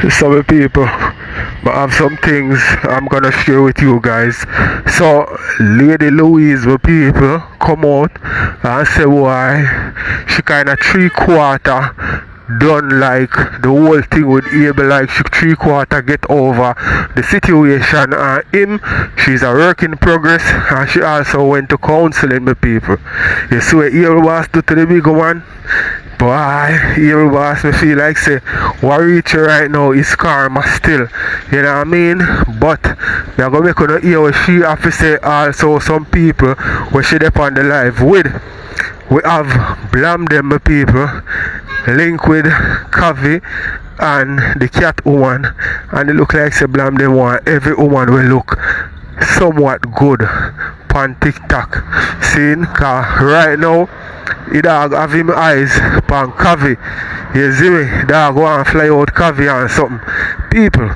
So my people, I have some things I'm gonna share with you guys. So Lady Louise, my people, come out and say why she kinda 3/4 done, like the whole thing with Abel, like she 3/4 get over the situation, and him, she's a work in progress, and she also went to counseling, my people. You see what Abel was do to the big one? Boy, Abel boss, me feel like say what reach right now is karma still. You know what I mean? But we are gonna make her hear what she have to say. Also some people where she depend on the life with. We have Blam them, my people, link with Khandy and the cat woman, and it look like say Blam them want every woman will look somewhat good on TikTok. Seeing, cause right now the dog have him eyes on Khandy. You see me? Dog want to fly out Khandy and something. People,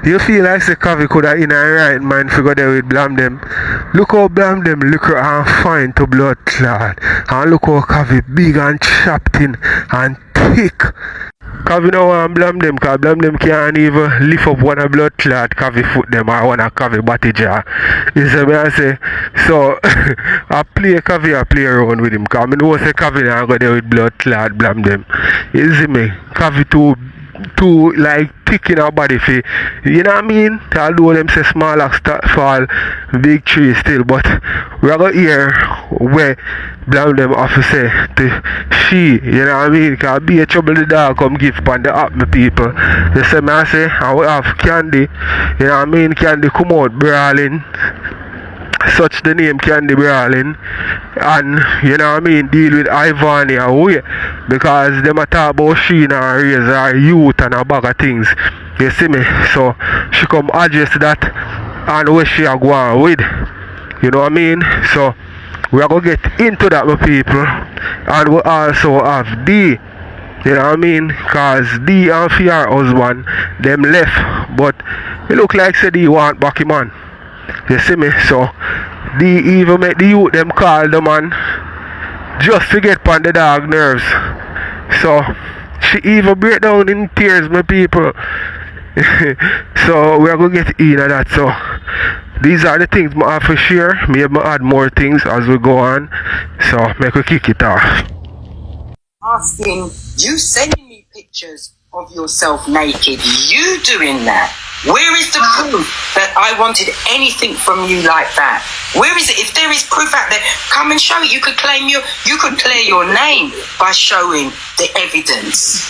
you feel like say Khandy could have in a right mind figure there with Blam them. Look how Blam them look and fine to blood clot. And look how Khandy big and chopped in and thick. Khandy no want Blam them, cause Blam them can't even lift up one of blood clot Khandy foot them or one of Khandy body jar. You see me I say? So I play Khandy, I play around with him, cause I know say Khandy now go there with blood clot Blam them. You see me? Khandy too like thick in our body for, you know what I mean? Although them say small like fall big tree still, but we are gonna hear where Blam them have to say to she, you know what I mean? Cause be a trouble the dog come give pan the app, my people. You see me I say, and we have Khandy, you know what I mean? Khandy come out brawling, such the name Khandy brawling, and you know what I mean, deal with Ivany away, because them a talk about she and raise her youth and a bag of things. You see me? So she come address that and where she a go on with. You know what I mean? So we are gonna get into that, my people, and we also have D. You know what I mean? Cause D and her husband them left, but it look like say D want back him on. You see me? So they even make the youth them call the man just to get on the dog nerves. So she even break down in tears, my people. So we are gonna get in that. So these are the things I have to share. Maybe I add more things as we go on. So make we kick it off. Asking you sending me pictures of yourself naked, you doing that? Where is the proof that I wanted anything from you like that? Where is it? If there is proof out there, come and show it. You could claim you could clear your name by showing the evidence.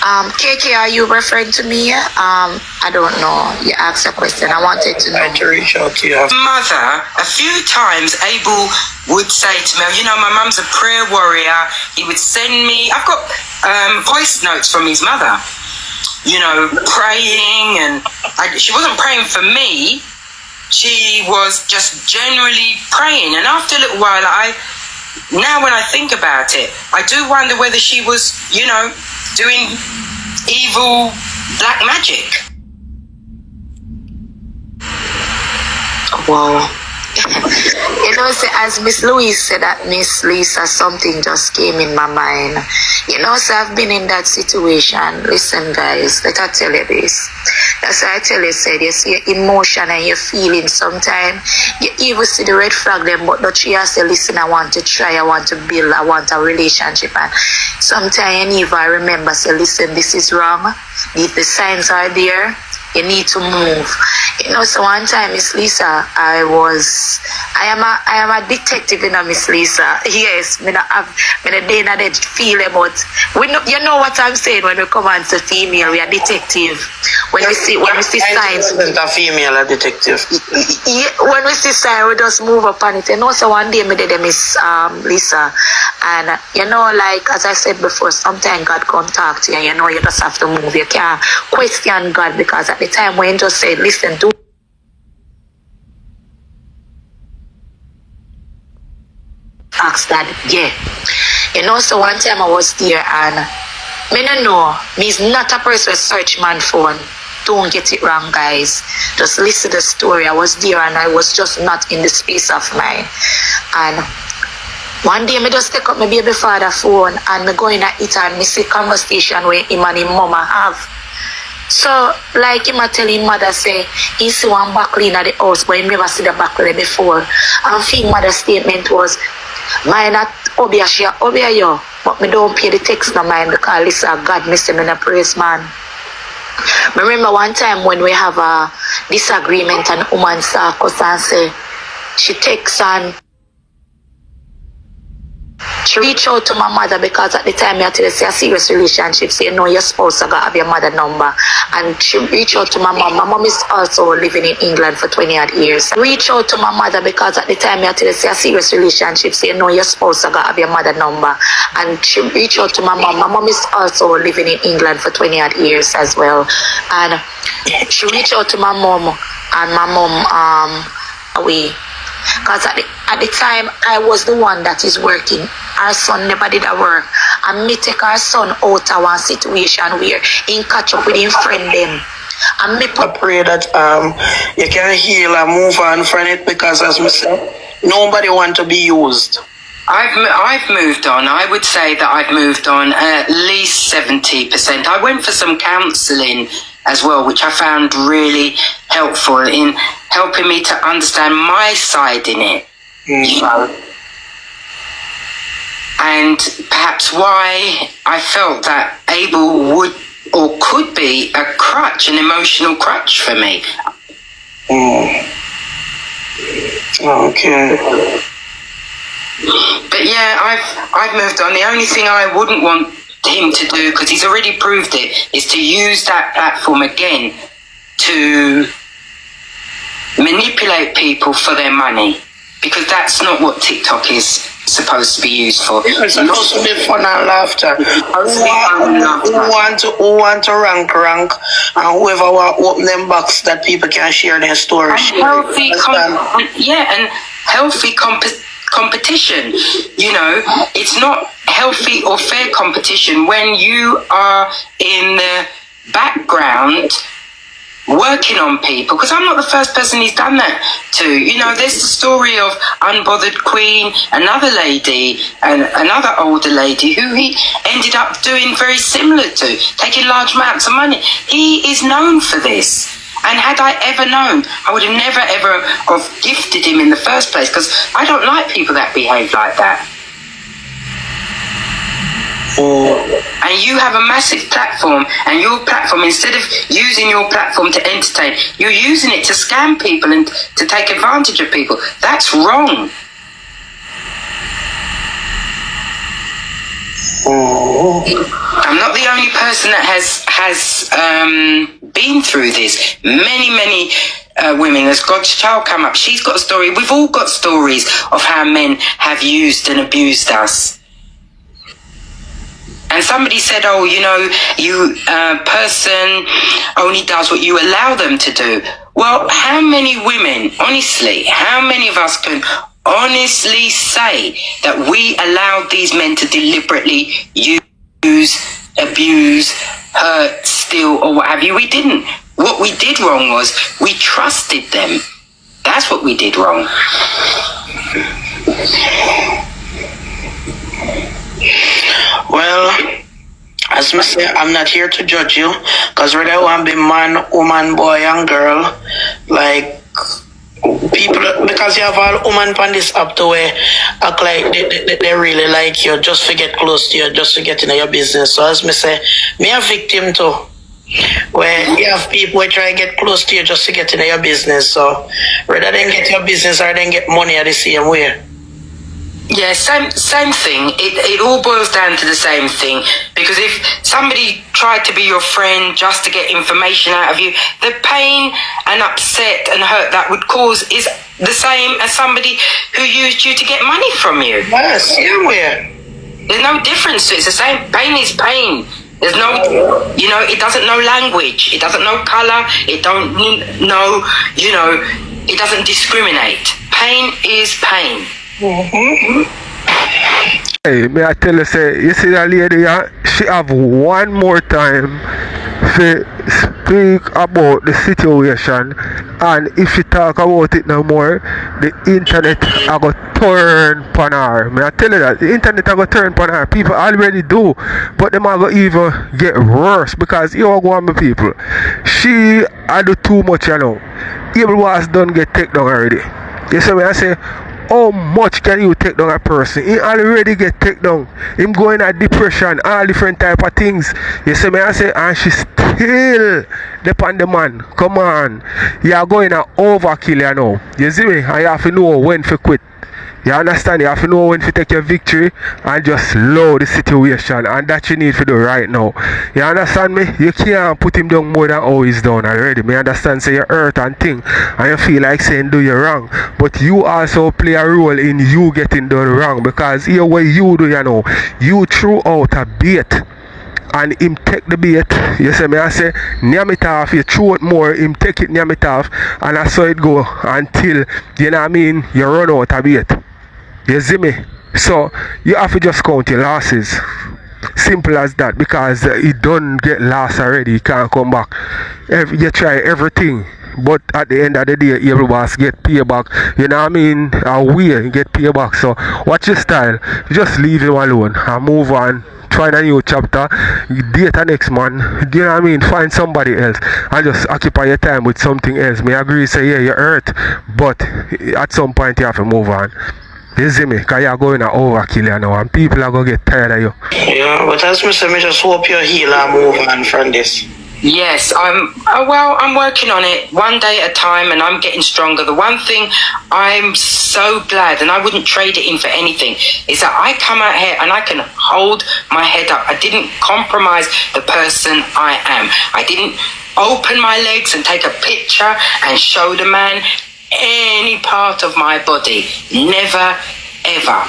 KK, are you referring to me? I don't know. You asked a question. I wanted to know. To reach out to your mother. A few times Abel would say to me, you know, my mum's a prayer warrior. He would send me, I've got voice notes from his mother, you know, praying, and she wasn't praying for me. She was just generally praying. And after a little while, now when I think about it, I do wonder whether she was, you know, doing evil black magic. Wow. You know, say, as Miss Louise said that Miss Lisa, something just came in my mind. You know, so I've been in that situation. Listen, guys, let I tell you this. That's why I tell you, said you see your emotion and your feelings. Sometimes you even see the red flag them, but she has to listen. I want to try. I want to build. I want a relationship. And sometimes you even remember, say, listen, this is wrong. If the signs are there, you need to move. You know, so one time, Miss Lisa, I am a detective, you know, Miss Lisa. Yes, me not have me the day that they feel about. We know, you know what I'm saying when we come on to female, we are detective. When we see signs. A female, a detective. Yeah, when we see signs, we just move up on it. You know, so one day me did Miss Lisa, and you know, like as I said before, sometimes God can talk to you. You know, you just have to move. You can't question God, because at the time when you just say, listen, do ask that, yeah. You know, so one time I was there and me no know, me's not a person who search man phone. Don't get it wrong, guys. Just listen to the story. I was there and I was just not in the space of mind. And one day me just take up my baby father phone and me go in at it and me see conversation where him and his mama have. So, like him a tell him mother say, he see one buckle in the house, but he never see the buckle before. And his mother's statement was, mine not obia, she obia you, but me don't pay the text no mind because this is God, me say me no praise man. I remember one time when we have a disagreement and woman saw us and say, she takes and she reached out to my mother because at the time you had to say a serious relationship, say no, your spouse I got have your mother number. And she reached out to my mom. My mom is also living in England for 20 odd years. Reach out to my mother because at the time you had to say a serious relationship, say no, your spouse I got have your mother number. And she reached out to my mom. My mom is also living in England for 20 odd years as well. And she reached out to my mom, and my mom away. Because at the time, I was the one that is working. Our son never did a work. And me take our son out of one situation where he catch up with his friend them. And me I pray that you can heal and move on from it, because as I said, nobody want to be used. I've moved on. I would say that I've moved on at least 70%. I went for some counselling as well, which I found really helpful in helping me to understand my side in it. You know, and perhaps why I felt that Abel would or could be a crutch, an emotional crutch for me. Okay. But yeah, I've moved on. The only thing I wouldn't want him to do, because he's already proved it, is to use that platform again to manipulate people for their money, because that's not what TikTok is supposed to be used for. It's supposed to be fun and laughter. Who want to rank, and whoever want open them box that people can share their stories. Healthy, and healthy competition. You know, it's not healthy or fair competition when you are in the background working on people, because I'm not the first person he's done that to. You know, there's the story of Unbothered Queen, another lady, and another older lady who he ended up doing very similar to, taking large amounts of money. He is known for this. And had I ever known, I would have never ever have gifted him in the first place, because I don't like people that behave like that. And you have a massive platform, and your platform, instead of using your platform to entertain, you're using it to scam people and to take advantage of people. That's wrong. I'm not the only person that has been through this. Many women. As God's child come up, she's got a story. We've all got stories of how men have used and abused us. And somebody said, oh, you know, you person only does what you allow them to do. Well, how many women, honestly, how many of us can honestly say that we allowed these men to deliberately use, abuse, hurt, steal, or what have you? We didn't. What we did wrong was we trusted them. That's what we did wrong. Well, as I say, I'm not here to judge you, because whether I want to be man, woman, boy, and girl, like people, because you have all women on this app to where act like they really like you, just to get close to you, just to get into your business. So as I say, me a victim too, where you have people who try to get close to you just to get into your business. So rather than get your business or then get money at the same way. Yeah, same thing. It all boils down to the same thing. Because if somebody tried to be your friend just to get information out of you, the pain and upset and hurt that would cause is the same as somebody who used you to get money from you. Yes, yeah. There's no difference. It's the same. Pain is pain. There's no, you know, it doesn't know language. It doesn't know color. It don't know, you know, it doesn't discriminate. Pain is pain. Hey, may I tell you, say, you see that lady, she have one more time to speak about the situation, and if she talk about it no more, the internet I got turn upon her. I tell you that the internet are gonna turn upon her. People already do, but them are gonna even get worse because you go on with people. She I do too much, you know. Evil was done get taken down already. You see me? I say, how much can you take down a person? He already get taken down. Him going at depression, all different type of things. You see me? I say, and she still depend the man. Come on. You are going to overkill, you know. You see me? And you have to know when to quit. You understand? You have to know when to take your victory and just load the situation. And that you need to do right now. You understand me? You can't put him down more than how he's done already. Me understand? Say you hurt and thing. And you feel like saying do you wrong. But you also play a role in you getting done wrong. Because here what you do, you know. You threw out a bait. And him take the bait, you see me, I say, name it off, you throw it more, him take it, name it off, and I saw it go until, you know what I mean, you run out of bait. You see me? So, you have to just count your losses. Simple as that, because he don't get lost already, he can't come back. You try everything, but at the end of the day, everybody get payback. You know what I mean? We get payback. So, watch your style, just leave him alone and move on. Find a new chapter, date a next man, do you know what I mean? Find somebody else and just occupy your time with something else. Me agree, say yeah, you're hurt, but at some point you have to move on. You see me? Because you're going to overkill you now and people are going to get tired of you. Yeah, but as me say, me just hope you heal and move on from this. Yes, I'm working on it one day at a time and I'm getting stronger. The one thing I'm so glad, and I wouldn't trade it in for anything, is that I come out here and I can hold my head up. I didn't compromise the person I am. I didn't open my legs and take a picture and show the man any part of my body. Never, ever.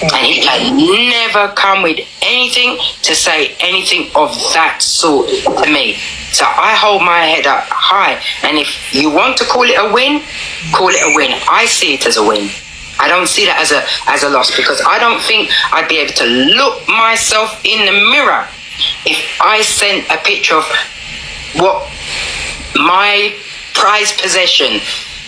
And he can never come with anything to say anything of that sort to me. So I hold my head up high. And if you want to call it a win, call it a win. I see it as a win. I don't see that as a loss, because I don't think I'd be able to look myself in the mirror if I sent a picture of what my prized possession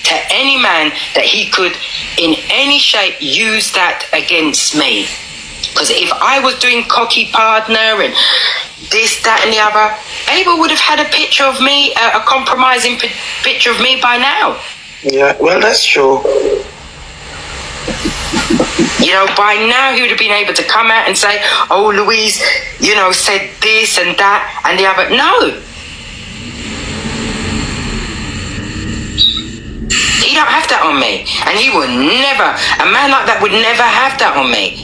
to any man that he could in any shape use that against me. Because if I was doing cocky partner and this, that and the other, Abel would have had a picture of me, a compromising picture of me by now. Yeah, well, that's true. You know, by now he would have been able to come out and say, oh, Louise, you know, said this and that and the other. No. He don't have that on me, and he will never, a man like that would never have that on me.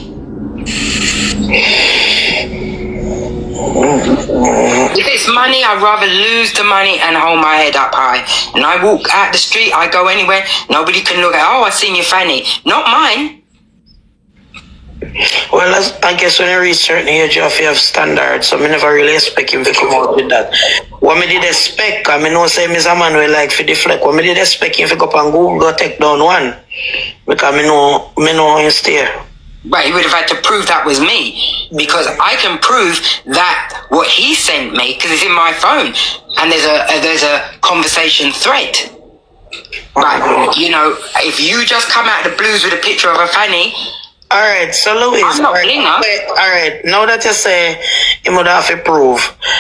If it's money, I'd rather lose the money and hold my head up high. And I walk out the street, I go anywhere, nobody can look at, oh, I seen your fanny. Not mine. Well, I guess when you reach certain age, you have standards, so I never really expect him to come out with that. What I did expect, I know say Mr. Man will like for deflect, what I did expect him to go up on Google, go take down one, because I know him stay. Right, he would have had to prove that was me, because I can prove that what he sent me, because it's in my phone, and there's a conversation thread. Right, you know, if you just come out of the blues with a picture of a fanny. Alright, so Louise, alright, now that you say you would have to prove.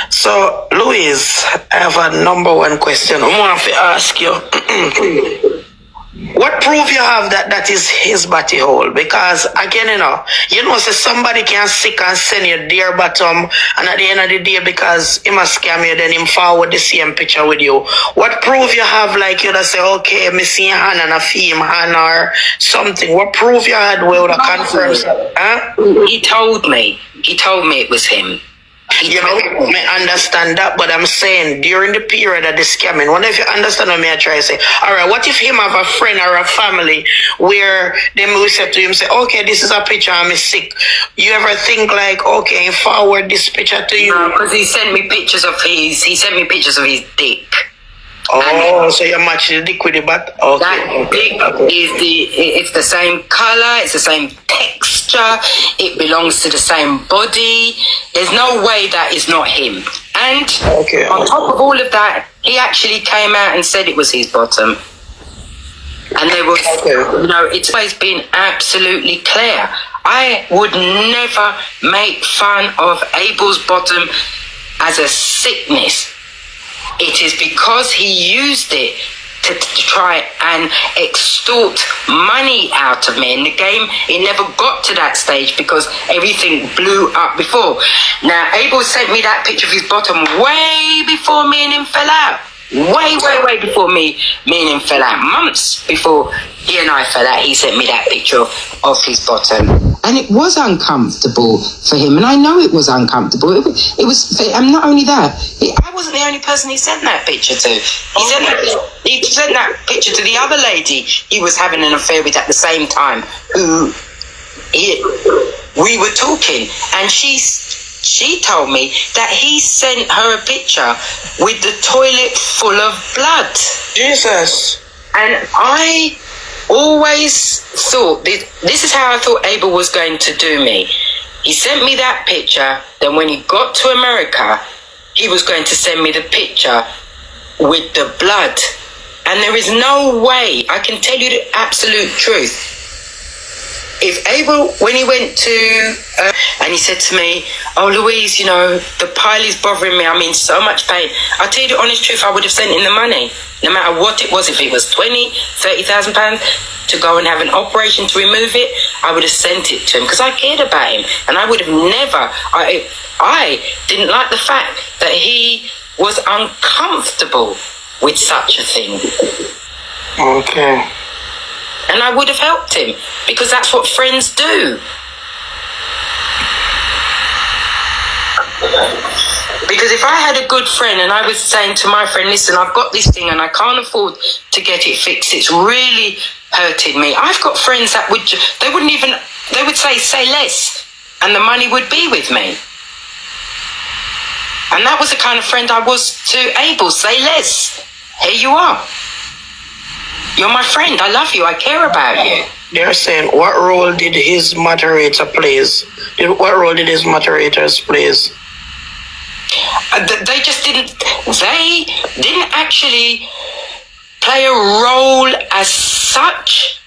So, Louise, I have a number one question I want to ask you. What proof you have that is his body hole? Because again, you know, say somebody can sick and send you their bottom, and at the end of the day, because he must scam you, then him forward the same picture with you. What proof you have, like you to say, okay, me see a hand and a fee hand or something? What proof you had where would confirm? Huh? He told me it was him. You know, I understand that, but I'm saying during the period of the scamming, wonder if you understand what I try to say. Alright, what if him have a friend or a family where they will say to him, say, okay, this is a picture, I'm sick. You ever think like, okay, forward this picture to you? No, because he sent me pictures of his dick. Oh, so you match the dick with the butt? Okay. That dick it's the same color, it's the same texture, it belongs to the same body. There's no way that is not him. And on top of all of that, he actually came out and said it was his bottom. And there was, you know, it's always been absolutely clear. I would never make fun of Abel's bottom as a sickness. It is because he used it to try and extort money out of me. In the game, it never got to that stage because everything blew up before. Now, Abel sent me that picture of his bottom way before me and him fell out. Way before me and him fell out. Months before he and I fell out, he sent me that picture of his bottom. And it was uncomfortable for him, and I know it was uncomfortable. It was, and not only that, I wasn't the only person he sent that picture to. He sent that picture to the other lady he was having an affair with at the same time, who we were talking, and she told me that he sent her a picture with the toilet full of blood. Jesus. And I always thought, this is how I thought Abel was going to do me. He sent me that picture, then when he got to America, he was going to send me the picture with the blood. And there is no way, I can tell you the absolute truth. If Abel, when he went to, and he said to me, oh, Louise, you know, the pile is bothering me. I'm in so much pain. I'll tell you the honest truth, I would have sent him the money. No matter what it was, if it was £20,000, £30,000 to go and have an operation to remove it, I would have sent it to him because I cared about him. And I would have never, I didn't like the fact that he was uncomfortable with such a thing. Okay. And I would have helped him because that's what friends do. Because if I had a good friend and I was saying to my friend, listen, I've got this thing and I can't afford to get it fixed, it's really hurting me. I've got friends that they would say less, and the money would be with me. And that was the kind of friend I was to Abel. Say less. Here you are. You're my friend. I love you. I care about you. They're saying, what role did his moderator plays? What role did his moderators plays? They just didn't. They didn't actually play a role as such.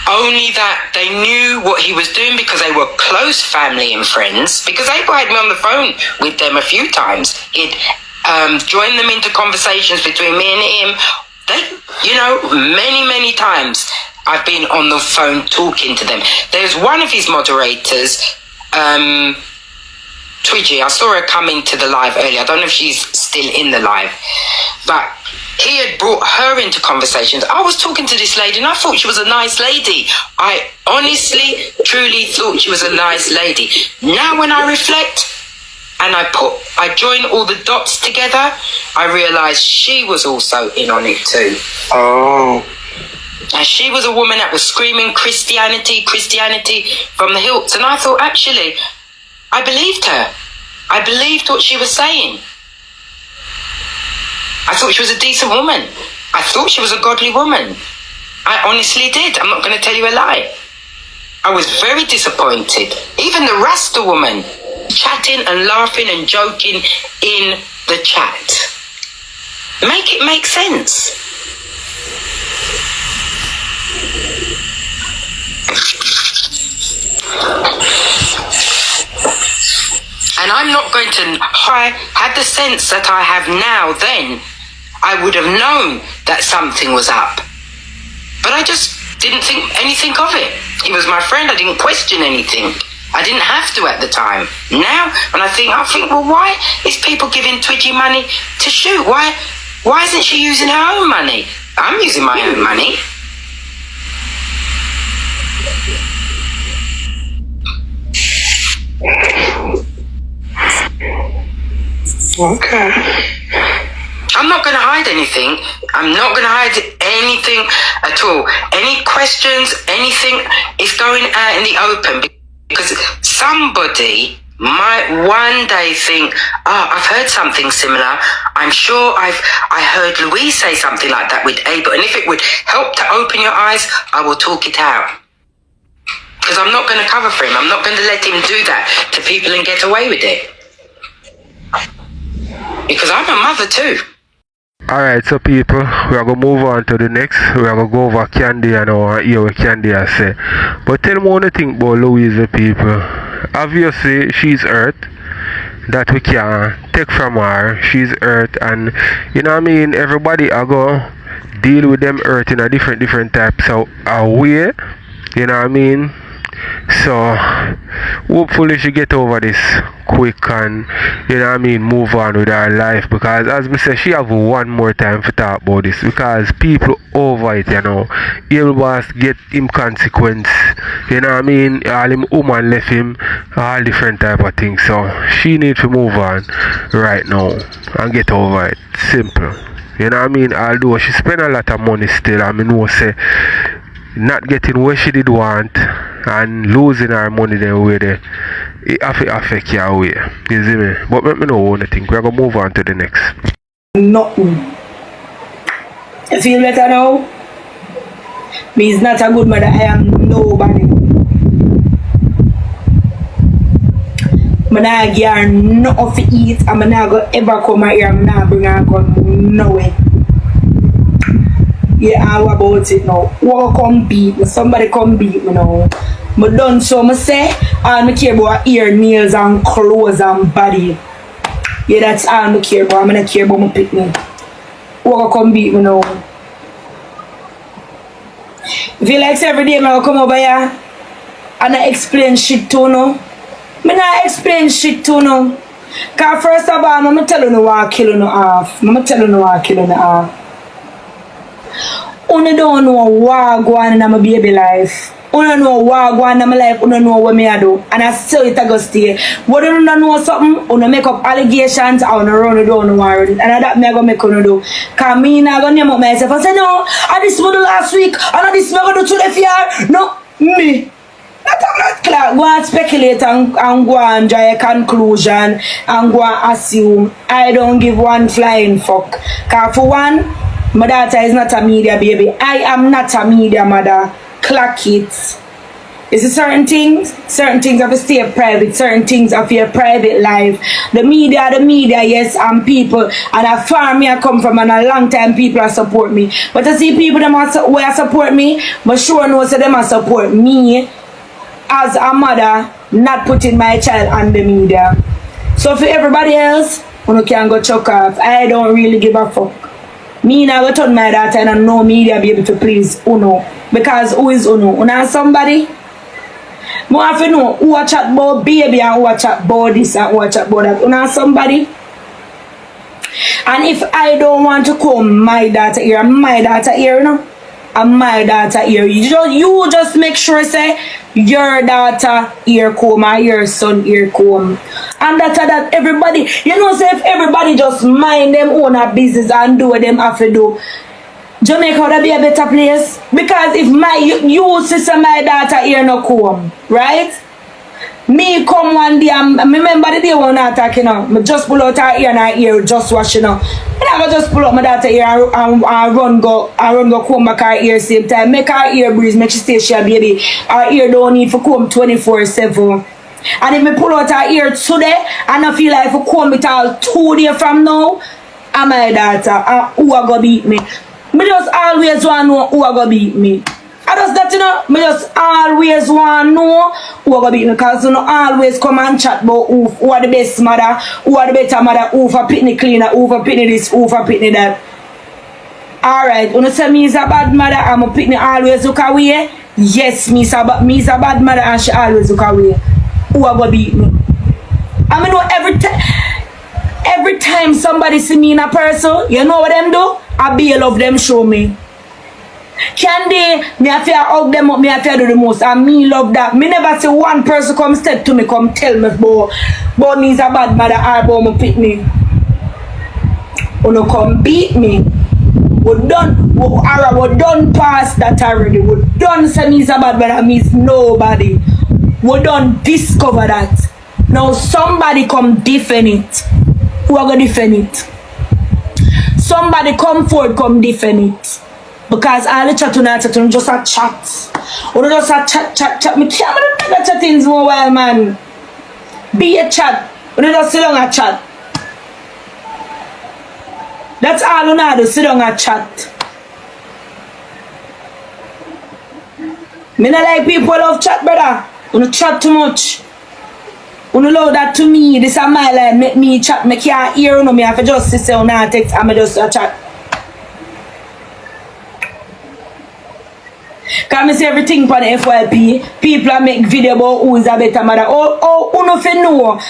Only that they knew what he was doing because they were close family and friends. Because Abel had me on the phone with them a few times. He'd joined them into conversations between me and him. You know, many times I've been on the phone talking to them. There's one of his moderators, Twiggy. I saw her come into the live earlier. I don't know if she's still in the live, but he had brought her into conversations. I was talking to this lady and I thought she was a nice lady. I honestly, truly thought she was a nice lady. Now when I reflect, and I join all the dots together, I realised she was also in on it too. Oh. And she was a woman that was screaming Christianity from the hills. And I thought, actually, I believed her. I believed what she was saying. I thought she was a decent woman. I thought she was a godly woman. I honestly did. I'm not going to tell you a lie. I was very disappointed. Even the Rasta woman, chatting and laughing and joking in the chat. Make it make sense. And I'm not going to, I had the sense that I have now then, I would have known that something was up. But I just didn't think anything of it. He was my friend, I didn't question anything. I didn't have to at the time. Now, when I think, well, why is people giving Twitchy money to shoot? Why isn't she using her own money? I'm using my own money. Okay. I'm not going to hide anything. I'm not going to hide anything at all. Any questions, anything is going out in the open. Because somebody might one day think, oh, I've heard something similar. I'm sure I heard Louise say something like that with Abel. And if it would help to open your eyes, I will talk it out. Because I'm not going to cover for him. I'm not going to let him do that to people and get away with it. Because I'm a mother too. Alright, so people, we are gonna move on to the next. We are gonna go over Khandy and hear what Khandy has say. But tell me what you think about Louise, people. Obviously, she's hurt. That we can take from her. She's hurt, and you know what I mean. Everybody are gonna deal with them hurt in a different types of way. You know what I mean. So hopefully she get over this quick and you know what I mean move on with her life, because as we say she have one more time to talk about this because people over it, you know. Everybody get him consequence, you know what I mean. All him woman left him, all different type of things. So she need to move on right now and get over it. Simple. You know what I mean? Although she spend a lot of money still, I mean no say not getting what she did want and losing her money then way there, it affect your way. You see me? But let me know what you think. We're gonna move on to the next. Nothing. You feel better now? Me is not a good mother. I am nobody. I'm not give her nothing to eat. I'm not going to ever come here. I'm not bring her gun nowhere. Yeah, how about it now? What come beat me? Somebody come beat me now. I done so I say, all I care about ear, nails and clothes and body. Yeah, that's all I care about. I'm not care about my picnic. What come beat me now? If you like every day, I come over here and I explain shit to you. I not explain shit to you. Because first of all, I'm telling you what I kill you off. I'm telling you what I kill you off. You don't know what go on in my baby life. You don't know what go on in my life. You don't know what me I do. And I still it go stay. But you don't know something, you make up allegations or you run it down worry. And that me I go make you do. Because me I go name up myself. I say no, I this do last week. And this me I go do today for you. No, me. Not clear. Go and speculate and go and draw a conclusion and go and assume. I don't give one flying fuck. Because for one, my daughter is not a media baby. I am not a media mother. Clock it. Is it certain things have to stay private. Certain things of your private life. The media, yes, and people. And a farm me I come from and a long time people are support me. But I see people that will support me, but sure no so them support me as a mother, not putting my child on the media. So for everybody else, you can go chuck off. I don't really give a fuck. Me now go turn my daughter and no media be able to please Uno. Because who is Uno? Uno somebody? More have to know who a chat about baby and who a chat about this and who a chat about that. Uno somebody? And if I don't want to come my daughter here, and my daughter here, you just make sure say your daughter here come or your son here come. And that everybody, you know, say if everybody just mind them own a business and do what them have to do, Jamaica would be a better place. Because if you sister my daughter here no come, right? Me come one day and remember the day when I talk, you know, I just pull out her ear and her ear just wash, you know. And I go just pull out my daughter ear and run go comb back her ear same time. Make her ear breeze, make she stay she a baby. Her ear don't need to comb 24/7. And if I pull out her ear today and I feel like if I comb it all 2 days from now, and my daughter, who are gonna beat me? Me just always want to know who are gonna beat me. I just that, you know, me just always want to know who are going to beat me, because you know always come and chat about who are the best mother, who are the better mother, who for pitney cleaner, who for pitney this, who for pitney that. Alright, when you say me is a bad mother and my pitney always look away, yes, me is a bad mother and she always look away. Who are going to beat me? I mean, every time somebody see me in a person, you know what them do? I be love them show me. Khandy, me have to hug them up, me have to do the most, and me love that. Me never see one person come step to me, come tell me about me is a bad mother or about me pick me. Or no come beat me. We done past that already. We done say me is a bad mother, me is nobody. We done discover that. Now somebody come defend it. Who are gonna defend it? Somebody come forward, come defend it. Because all the chat tonight just a chat. Or just a chat. Me can't do that chatting more while, man. Be a chat. Or just sit down and chat. That's all you know, to sit down and chat. Me not like people love chat, brother. You don't chat too much. You don't allow that to me. This is my life. Make me chat. Me can't hear you. Me have to just sit down and text and me just chat. Can I say everything for the FYP? People make video about who is a better mother. Oh, nothing know.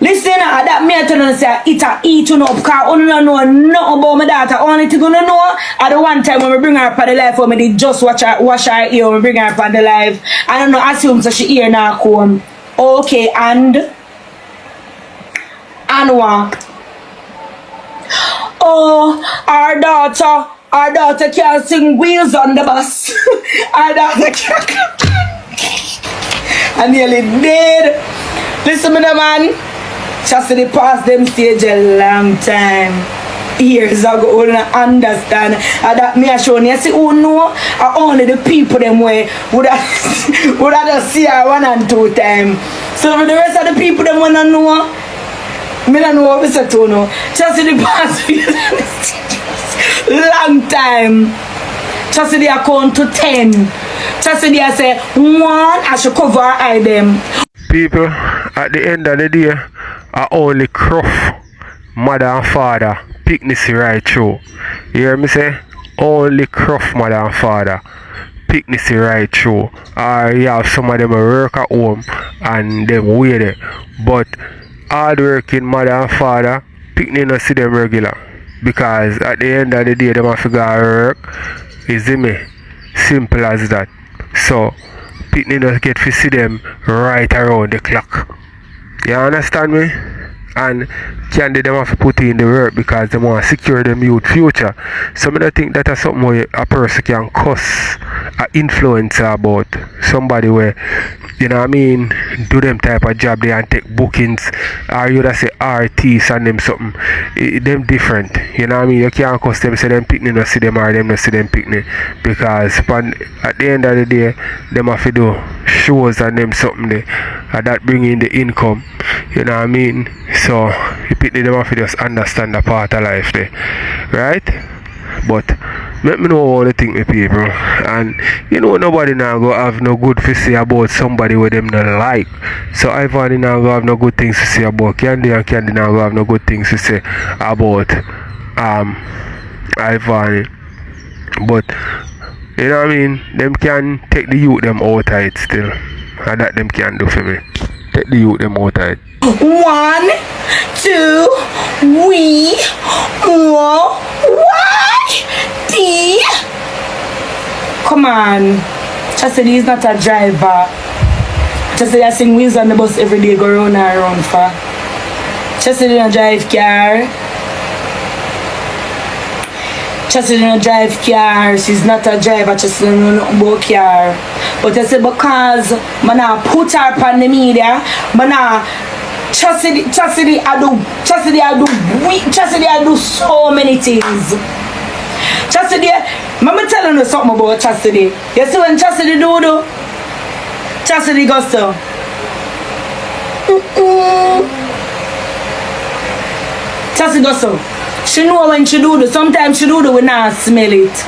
Listen, that me I tell you say it a eat you up because you don't know nothing about my daughter. Only thing you know at the one time when we bring her up on the live for me, they just wash her ear when we bring her up on the live. I don't know, assume so she ear now come. Okay, and what? Oh, our daughter can't sing Wheels on the Bus. Our daughter can't. I nearly dead. Listen to the man. Chastity passed them stage a long time. Years ago, we don't understand. And that me show you see who know are only the people them way would have just see her 1 and 2 times. So for the rest of the people them wanna know, me don't know what we say to know. Chastity passed long time. Chastity I count to 10. Chastity I say 1, I should cover eye them. People, at the end of the day, I only cruff mother and father picnic right through. You hear me say? Only cruff mother and father picnic right through. Or you have some of them work at home and them wait there. But hard working mother and father picnic not see them regular. Because at the end of the day, them have to go to work. You see me? Simple as that. So picnic just get to see them right around the clock. You understand me? And Khandy them have to put in the work because they want to secure them youth future. So I don't think that is something where a person can cuss an influencer about somebody where, you know what I mean, do them type of job there and take bookings, or you just say artists and them something. Them different. You know what I mean? You can't cuss them say them picnic not see them or them not see them picnic, because at the end of the day them have to do shows and them something there, and that bring in the income. You know what I mean? So you picnic them have to just understand the part of life there. Right? But let me know what you think, me people. And you know nobody now go have no good to say about somebody with them not like. So Ivany now go have no good things to say about Khandy, and Khandy now go have no good things to say about Ivany. But you know what I mean? Them can take the youth them out of it still. And that them can do for me. Take the youth them out of it. 1, 2, 3, 4, D. Come on. Chastity is not a driver. Chastity I sing Wheels on the Bus every day, go round and around for. Chastity don't drive car. Chastity don't drive car. She's not a driver. Chastity don't know nothing about car. But I say because I put her on the media, Chastity I do so many things. Chastity, I'm telling you something about Chastity. You see when Chastity do? Chastity goes so. Chastity goes so. She know when she do. Sometimes she do when I smell it.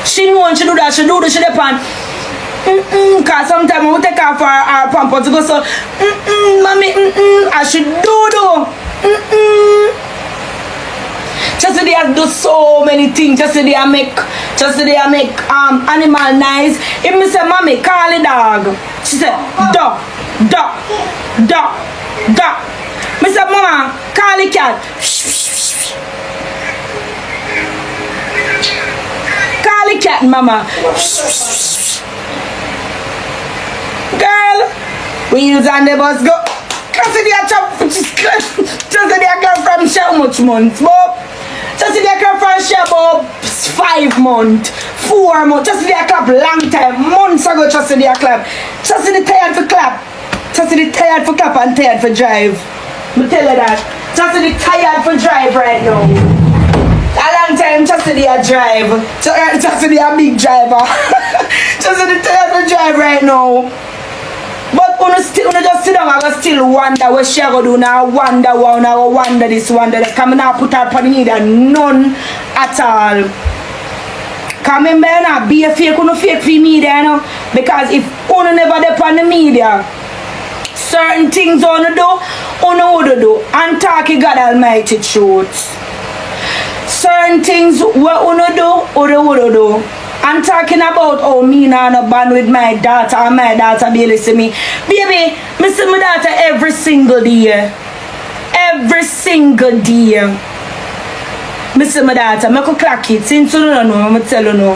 She know when she do that. She depend. Cause sometimes I will take her for her pampers to go so. Mommy, I should do. Chastity has do so many things. Chastity I make animal nice. If me say mommy, call the dog. She said dog. Me say mama, call the cat. Call the cat, mama. Girl, Wheels on the Bus go. Chastity I chop. Chastity I come from how much months, Bob? Chastity I come from about 5 months, 4 months. Chastity I clap long time. Months ago Chastity I clap. Chastity tired for clap. Chastity tired for clap and tired for drive. Me tell you that. Chastity tired for drive right now. A long time Chastity I drive. Chastity a big driver. Chastity tired for drive right now. But Una just sit down and go still wonder what she go do now. Wonder this, wonder that. Come now put her upon the media. None at all. Come remember now, be a fake, no fake for media, you know. Because if una never dey upon the media, certain things una would do. And talking God Almighty truth. Certain things what una would do. I'm talking about how me now no band with my daughter and my daughter be listening me. Baby, me see my daughter every single day. Every single day. Me see my daughter. Me could clock it. Since you don't know, I'm tell you no.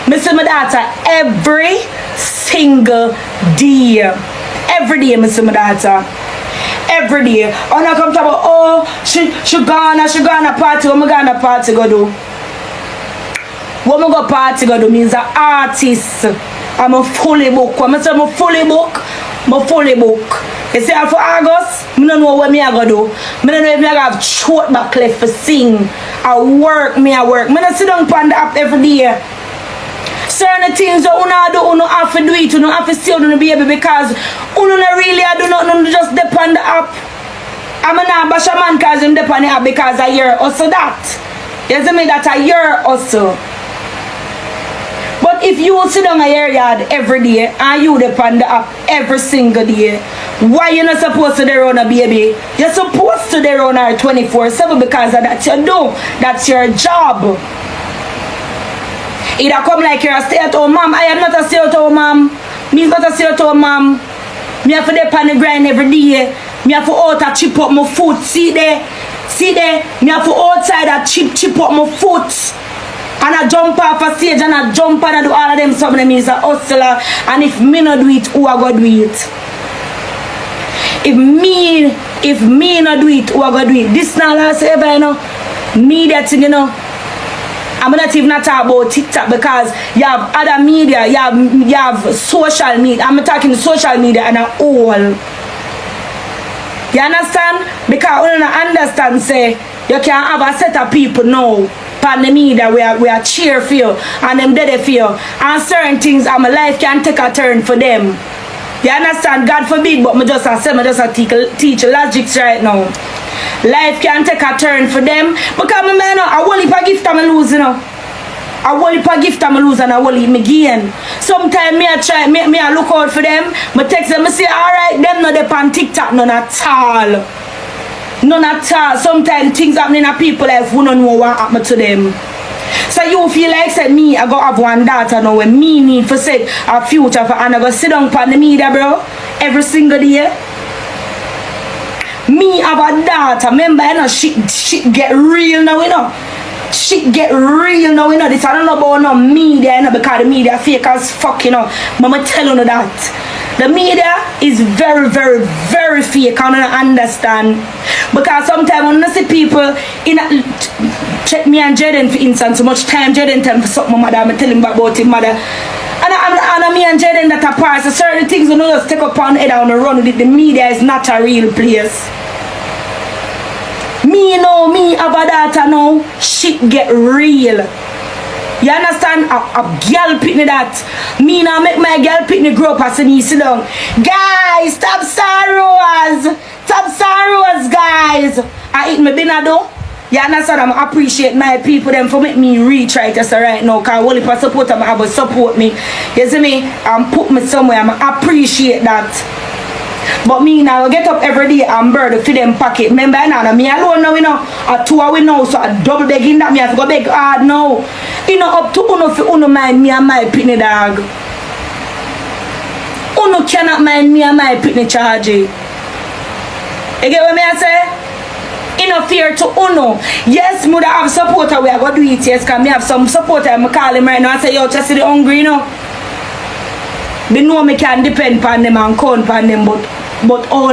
Me see my daughter every single day. Every day me see my daughter. Every day. And I come to about, oh, she gonna party. What me gonna party go do? What I go party go do means an artist. I'm a fully book. When I say I'm a fully book, I'm a fully book. You see, for August, I don't know what I go do. I don't know if I have short back left for sing. I work. I don't sit down on the app every day. Certain things that you do, you have to do it. You have to stay on the baby because you don't really do nothing. Just depend on the app. I'm not bash a man because I'm depend on the app because I hear also that. You see me that I hear also. But if you sit down at your yard every day and you depend up every single day, why you not supposed to run a baby? You're supposed to run her 24/7 because that's your do. That's your job. Either come like you're a stay-at-home mom. I am not a stay-at-home mom. Me not a stay-at-home mom. Me have to depend on the grind every day. Me have to out and chip up my foot. See there? Me have to outside and chip up my foot. And I jump off a stage and I jump and I do all of them. Some of them is a hustler. And if me not do it, who I go do it? If me not do it, who I go do it? This now last ever, you know. Media thing, you know. I'm not even talking about TikTok because you have other media, you have social media. I'm talking social media and all. You understand? Because you don't understand, say, you can have a set of people now. On the media we are cheer for you and them dead for you and certain things and my life can take a turn for them. You understand? God forbid, but I just teach logics right now. Life can take a turn for them because I won't if a gift I'm lose, you know. I won't if a gift I'm lose and I won't if me gain. Sometimes me I try me I look out for them, but text them, I say alright, them not up on TikTok none at all. None at all. Sometimes things happening to people like who don't know what happened to them. So you feel like said me, I go have one daughter now when me need for say a future for and I go sit down on the media, bro, every single day. Me have a daughter, remember, you know, shit get real now, you know. Shit get real now, you know. This I don't know about no media, you know, because the media fake as fuck, you know. Mama tell you that. The media is very, very, very fake. I don't understand. Because sometimes when I see people in check me and Jayden for instance, so much time Jayden tell me for something my mother, I'm telling him about his mother. And me and Jayden that apart, so certain things you know just take up on head and run with it. The media is not a real place. Me know, me have a daughter now, shit get real. You understand? A girl pitney that. Me now make my girl pitney grow up as me sit down. Guys, stop sorrows. Stop sorrows, guys. I eat my dinner though. You understand? I appreciate my people them for make me reach right as right now. Cause only for support them have support me. You see me? And put me somewhere. I appreciate that. But me now get up every day and bird for them pocket. Remember now, me alone now, you know. A two we know, so I double begging that me have to go beg hard now. You know, up to uno for uno mind me and my pitney dog. Uno cannot mind me and my pitney charge. You get what me I say? You know, fear to uno. Yes, mother have supporter we are going to do it, yes, because me have some supporter. I call him right now and say, yo, just see the hungry, you know. They know me can depend on them and count on them, but how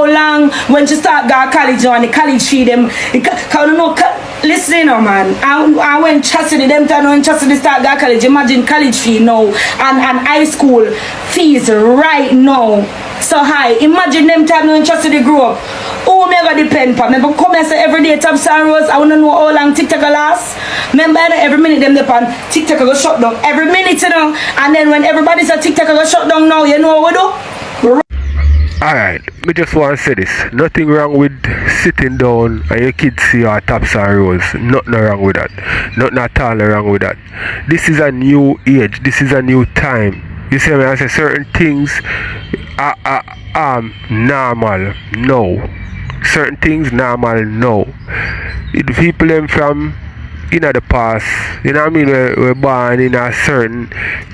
long when she start going to college now and the college feed them, because you know Listen, man. I went Chastity, them time when Chastity start that college. Imagine college fee now and high school fees right now. So high. Imagine them time when Chastity grew up. Oh, me got depend pa. Me come and say every day Tabs and Rose. I wanna know how long TikTok will last. Remember every minute them depend TikTok will go shut down. Every minute, you know. And then when everybody say TikTok will go shut down now, you know what we do? Alright, me just want to say this. Nothing wrong with sitting down and your kids see your Tabs and Rose. Nothing wrong with that. Nothing at all wrong with that. This is a new age. This is a new time. You see me? I say certain things are normal. No. Certain things normal. No. The people them from the past, you know what I mean, we're born in a certain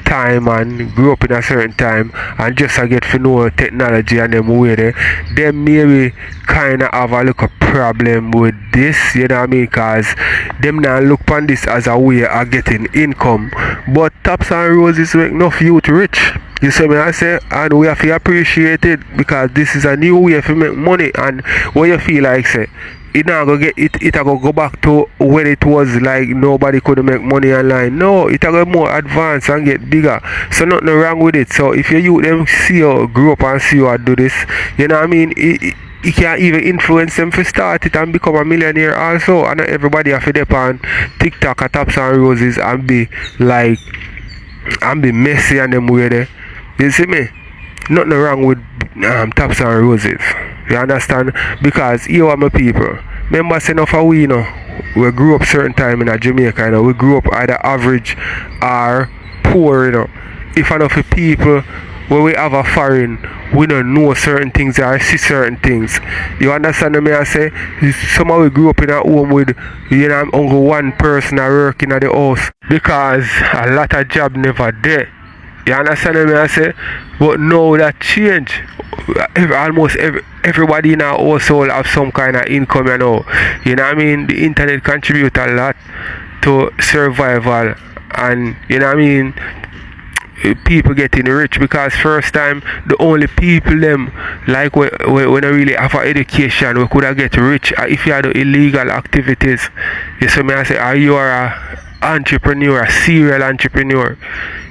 time and grew up in a certain time and just get to know technology and them way there, them maybe kind of have a little problem with this, you know what I mean, because them now look upon this as a way of getting income. But Tabs and Roses make enough youth rich. You see me I say, and we have to appreciate it because this is a new way to make money. And what you feel like say, it not go get it go back to when it was like nobody could make money online. No, it go more advanced and get bigger. So nothing wrong with it. So if you them see you grow up and see you do this, you know what I mean, it can even influence them to start it and become a millionaire also. And not everybody have to depend on TikTok or Tabs and Roses and be like and be messy and them way there. You see me? Nothing wrong with Tabs and Roses. You understand? Because you are my people. Remember saying of we, you know, we grew up certain time in Jamaica, you know, we grew up either average or poor, you know. If enough people when we have a foreign, we don't know certain things or see certain things. You understand me? I say somehow we grew up in a home with, you know, only one person working at the house because a lot of job never there. You understand me? I say, but now that change. Almost everybody in our household have some kind of income, you know. You know what I mean? The internet contributes a lot to survival, and you know what I mean, people getting rich because first time the only people them like when I really have an education we could have get rich if you had illegal activities. You see me I say, are you are a entrepreneur, a serial entrepreneur?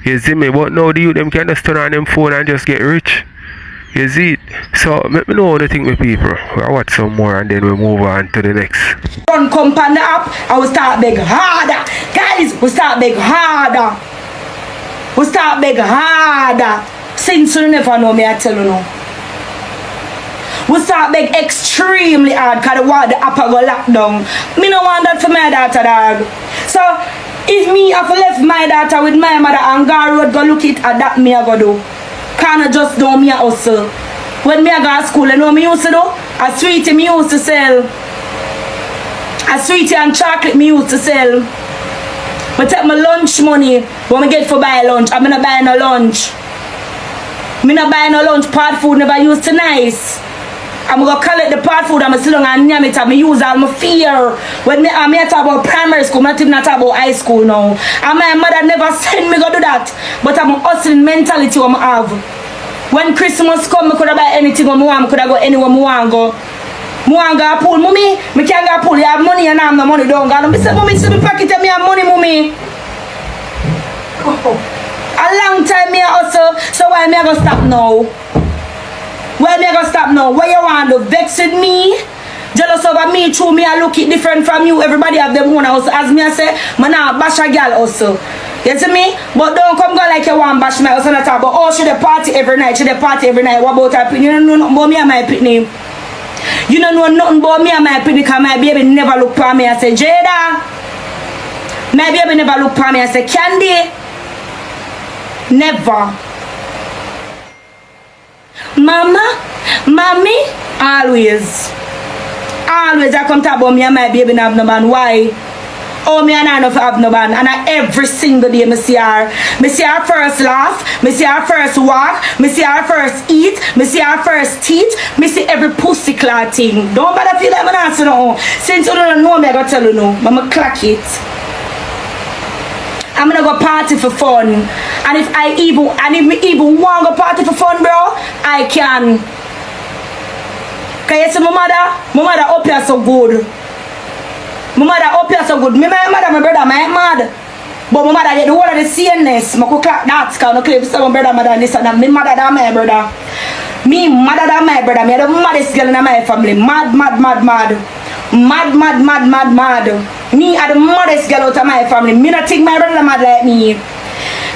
You see me? But now the youth them can just turn on them phone and just get rich. You see it? So let me know what you think with people. We'll watch some more and then we'll move on to the next. Come on the app, I will start big harder. Guys, we start big harder. We start big harder. Since you never know me, I tell you now. We start big extremely hard because the app go lock down. Me no want that for my daughter, dog. So if me have left my daughter with my mother and go road go look it at that me I go do. Can't just do me a hustle. When me I go to school, you know me used to do? A sweetie me used to sell. A sweetie and chocolate me used to sell. I take my lunch money when I get for buy lunch. I'm not buying no lunch. I'm not buying no lunch. Part food never used to nice. I'm going to collect the part food. I'm going to sit down and name it. I'm going to use all my fear. When I'm here talk about primary school, I'm not even talk about high school now. And my mother never sent me to do that. But I'm hustling mentality what I have. When Christmas come, I could have buy anything I want. I could have go anywhere I want to go. I want to go pool. Mommy, I can't go pool. You have money and I have no money. Don't go. I say, Mommy, see me pocket and me have money, Mommy. A long time me hustle. So why me I go stop now? Why me I go stop now? Why you want to vex with me? Jealous over me, true me I look it different from you. Everybody have them own house. As me I say, man now bash a girl also. You see me? But don't come go like you want bash my house and talk about, oh, she the party every night, she the party every night. What about her opinion? You don't know nothing about me and my opinion. You don't know nothing about me and my opinion because my baby never look for me and say, Jada. My baby never look for me and say, Khandy. Never. Mama, mommy, always I come talk about me and my baby have no man. Why? Oh, me and I don't have no man. And every single day me see her. Me see her first laugh. Me see her first walk. Me see her first eat. Me see her first teeth. Me see every pussy clad thing. Don't bother feel like I'm not saying no. Since you don't know me, I gotta tell you no. I'ma clock it. I'm gonna go party for fun. And if me even want to go party for fun, bro, I can. Cause you see my mother up here so good. My mother up here so good. My mother, my brother, my mad. But my mother get the whole of the saneness. I could clap that because I claim some brother, mother, and this and that. My mother than my brother. Me mother than my brother. Me the maddest girl in my family. Mad. Me are the maddest girl out of my family. Me not think my brother mad like me.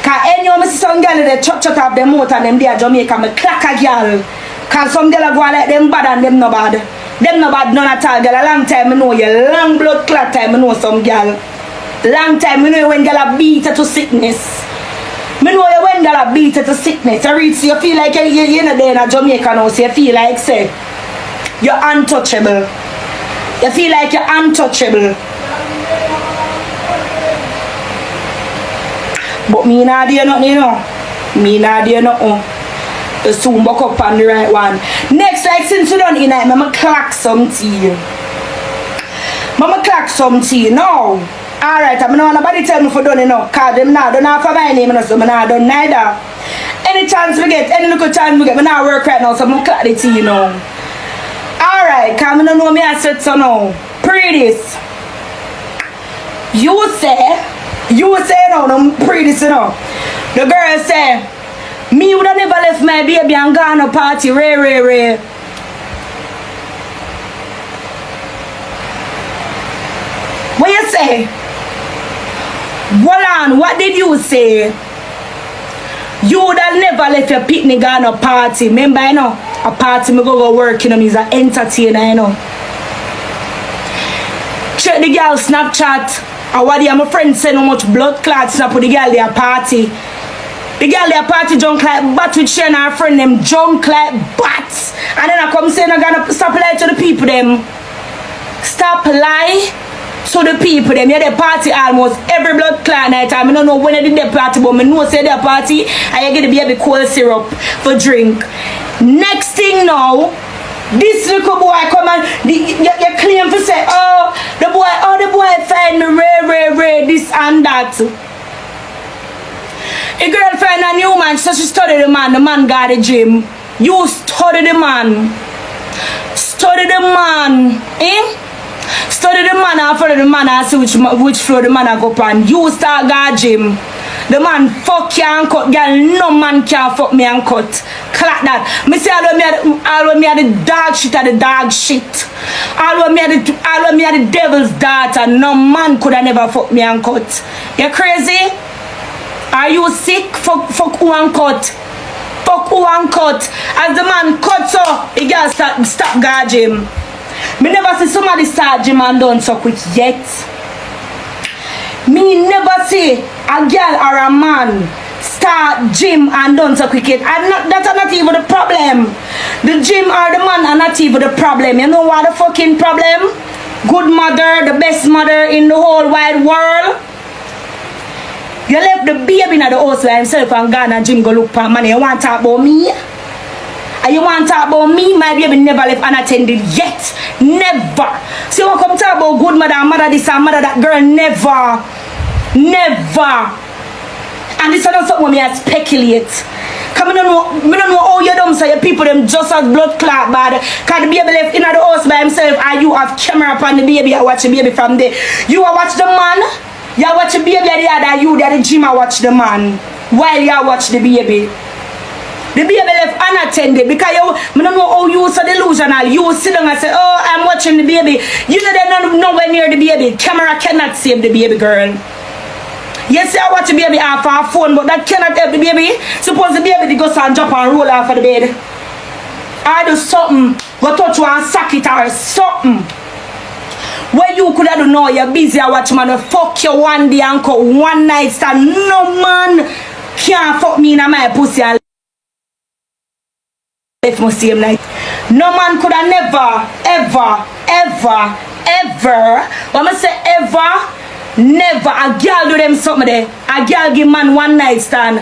Cause anyone see some girl in the church out of them out and them there Jamaica, me clack a girl. Cause some girl go like them bad and them no bad. Them no bad none at all, girl. A long time I know you. Long blood clot time I know some girl. Long time I know when girl a beat her to sickness. Me know you when girl a beat her to sickness. You reach you feel like you're not there in Jamaica now, so you feel like say you're untouchable. You feel like you're untouchable. But me not do nothing, you know. Me not do nothing. You soon buck up on the right one. Next, like since you done in night, I'ma clock some tea. I'ma clock some tea. No. Alright, I'm not nobody tell me for done enough. Cause them not done half of my name, so I'm not done neither. Any chance we get, any little chance we get, I not work right now, so I'm clock the tea, you know. Alright, cause I don't know me I said so now. Pretties. You say no, no pretties, you know. The girl say, me would have never left my baby and gone a party, Ray. What you say? Hold on, what did you say? You would have never left your picnic on a party. Remember, you know, a party me go work, you know, me's an entertainer, you know. Check the girl Snapchat. And what my friend said how much blood clots snap with the girl their party. The girl their party junk like bat with she and her friend them junk like bats. And then I come saying I'm gonna stop lie to the people them. Stop lie to the people them. Yeah, they party almost every blood clot night time. I don't know when they did their party, but I know say their party and you get the baby cold syrup for drink. Next thing now, this little boy come and you claim to say, oh the boy find me rare, this and that. A girl find a new man, so she study the man got a gym. You study the man. Study the man. Study the man and follow the man and see which floor the man I go on. You start got gym. The man fuck you and cut, girl. No man can fuck me and cut. Clap that. Me say all me are the dog shit or the dog shit. All me are the devil's daughter. No man could have never fuck me and cut. You crazy? Are you sick? Fuck who and cut. Fuck who and cut. As the man cut so, the girl stop guard him. Me never see somebody start gym and done so quick yet. Me never see a girl or a man start gym and done so quick yet. That's not even the problem. The gym or the man are not even the problem. You know what the fucking problem? Good mother, the best mother in the whole wide world. You left the baby in the house by himself and gone and gym go look for money. You want to talk about me? And you want to talk about me? My baby never left unattended yet. Never. So you want to come talk about good mother and mother this and mother that girl? Never. And this is not something me I speculate. Cause I don't know how you dumb so your people them just as blood clot bad. Cause the baby left in the house by himself and you have camera upon the baby and watch the baby from there. You watch the man. You watch the baby the other you there the gym and watch the man. While you watch the baby. The baby left unattended because I don't know how you so delusional. You sit down and say, oh, I'm watching the baby. You know they're nowhere near the baby. Camera cannot save the baby girl. Yes, I watch the baby off her phone, but that cannot help the baby. Suppose the baby goes and jump and roll off of the bed. Or do something. Go touch one socket or something. Where you could have done now, you're busy and watch man fuck you one day and cut one night stand. No man can't fuck me in my pussy and left my same night. No man could have never, ever, when I say ever, never a girl do them something there. A girl give man one night stand.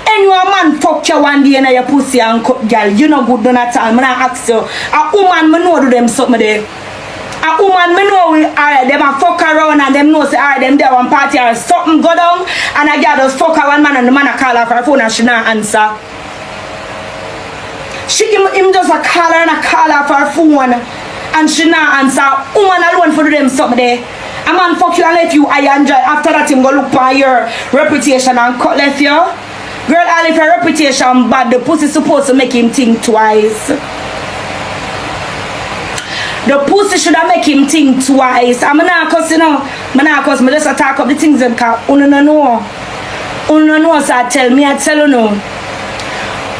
Anyone man fuck you one day in your pussy and cut girl. You know good done at all. I'm not ask you. A woman me know do them something there. A woman me know alright, them a fuck around and them know say alright, them there one party or something go down and a girl just fuck her one man and the man a call her for her phone and she not answer. She him just a call her and a call her for her phone and she not answer. Woman alone for do them something there. A man fuck you and left you I enjoy. After that him go look for your reputation and cut left you. Girl, all if your reputation bad, the pussy supposed to make him think twice. The pussy should have make him think twice. I'm not cuss, you know. I'm not cuss, I just attack up the things them because you don't know. You don't know, so I tell you no.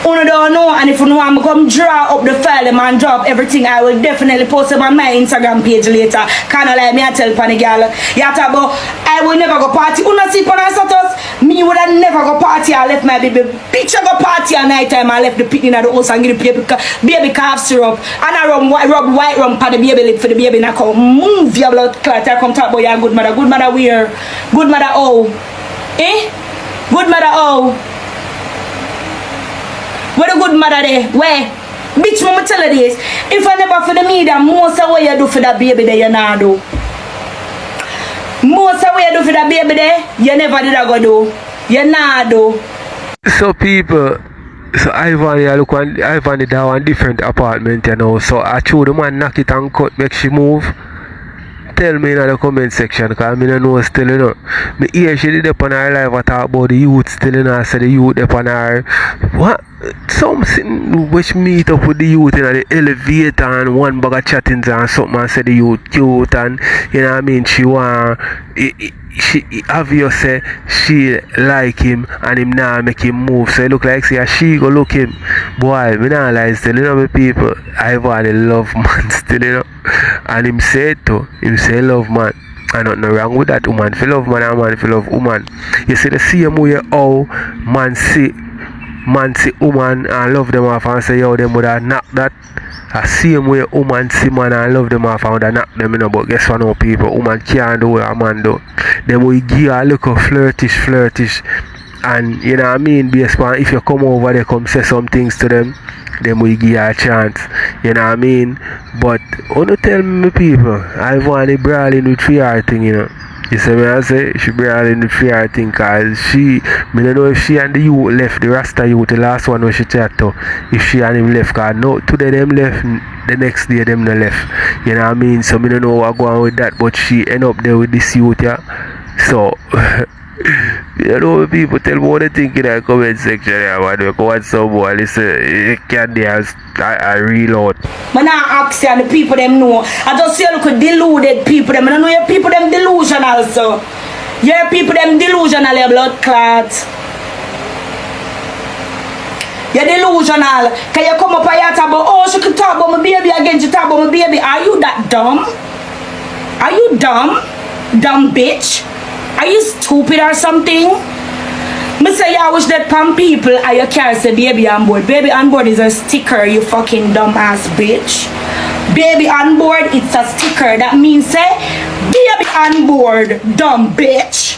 You don't know, and if you know I'm come draw up the file and drop everything, I will definitely post it on my Instagram page later. Kind of like me, I tell Panny Girl, you talk about, I will never go party. You not see Panny status? Me would have never go party. I left my baby. Bitch, I go party at night time. I left the picnic at the house and give the baby calf syrup. And I rub white rum for the baby lip for the baby. And I come move your blood clot. I come talk about your good mother. Good mother where? Good mother oh. Eh? Good mother oh. Where the good mother there? Where? Bitch, mama tell her this. If I never for the media, most of what you do for that baby there, you not do. Most of what you do for that baby there, you never did a go do. You not do. So people, so Ivany, I look on Ivany down a different apartment, you know. So I told the man knock it and cut, make she move. Tell me in the comment section, because I don't know still, you know. Me hear she did up on her live, I talk about the youth still, you know. I said the youth up on her. What? Something which meet up with the youth in the elevator and one bag of chattings and something and said the youth cute and, you know what I mean, she want, she obviously she like him and him now make him move. So it look like say she go look him. Boy, me not lie still, you know me people, Ivany love man still, you know. And him say it too. Him say love man. And nothing wrong with that woman. If you love man and man if you love woman. You see the same way how man see woman and love them off and say yo them would have knock that. The same way woman see man and love them off and would have knock them, you know. But guess what, no people, woman can't do what a man do. They will give a little flirtish and you know what I mean, based on if you come over they come say some things to them, then we give you a chance, you know what I mean. But don't tell me people, Ivany brawling with fear thing, you know. You see me I say, she brawling with fear thing because she, I don't know if she and the youth left, the Rasta youth, the last one when she chat to, if she and him left, because no, today them left, the next day them no left, you know what I mean. So I don't know what going on with that, but she end up there with this youth, yeah. So you know people tell me what they think in the comment section, yeah, man. Go watch some boy, listen, Khandy I reload. Man, I ask you and the people them know. I just see a look at deluded people them. I know your people them delusional, so. Your people them delusional, your blood clot. You're delusional. Can you come up and you talk about, oh, she could talk about my baby again, she talk about my baby. Are you that dumb? Are you dumb? Dumb bitch? Are you stupid or something? Me say you wish that pan people and you can't say baby on board. Baby on board is a sticker, you fucking dumb ass bitch. Baby on board, it's a sticker. That means say baby on board, dumb bitch.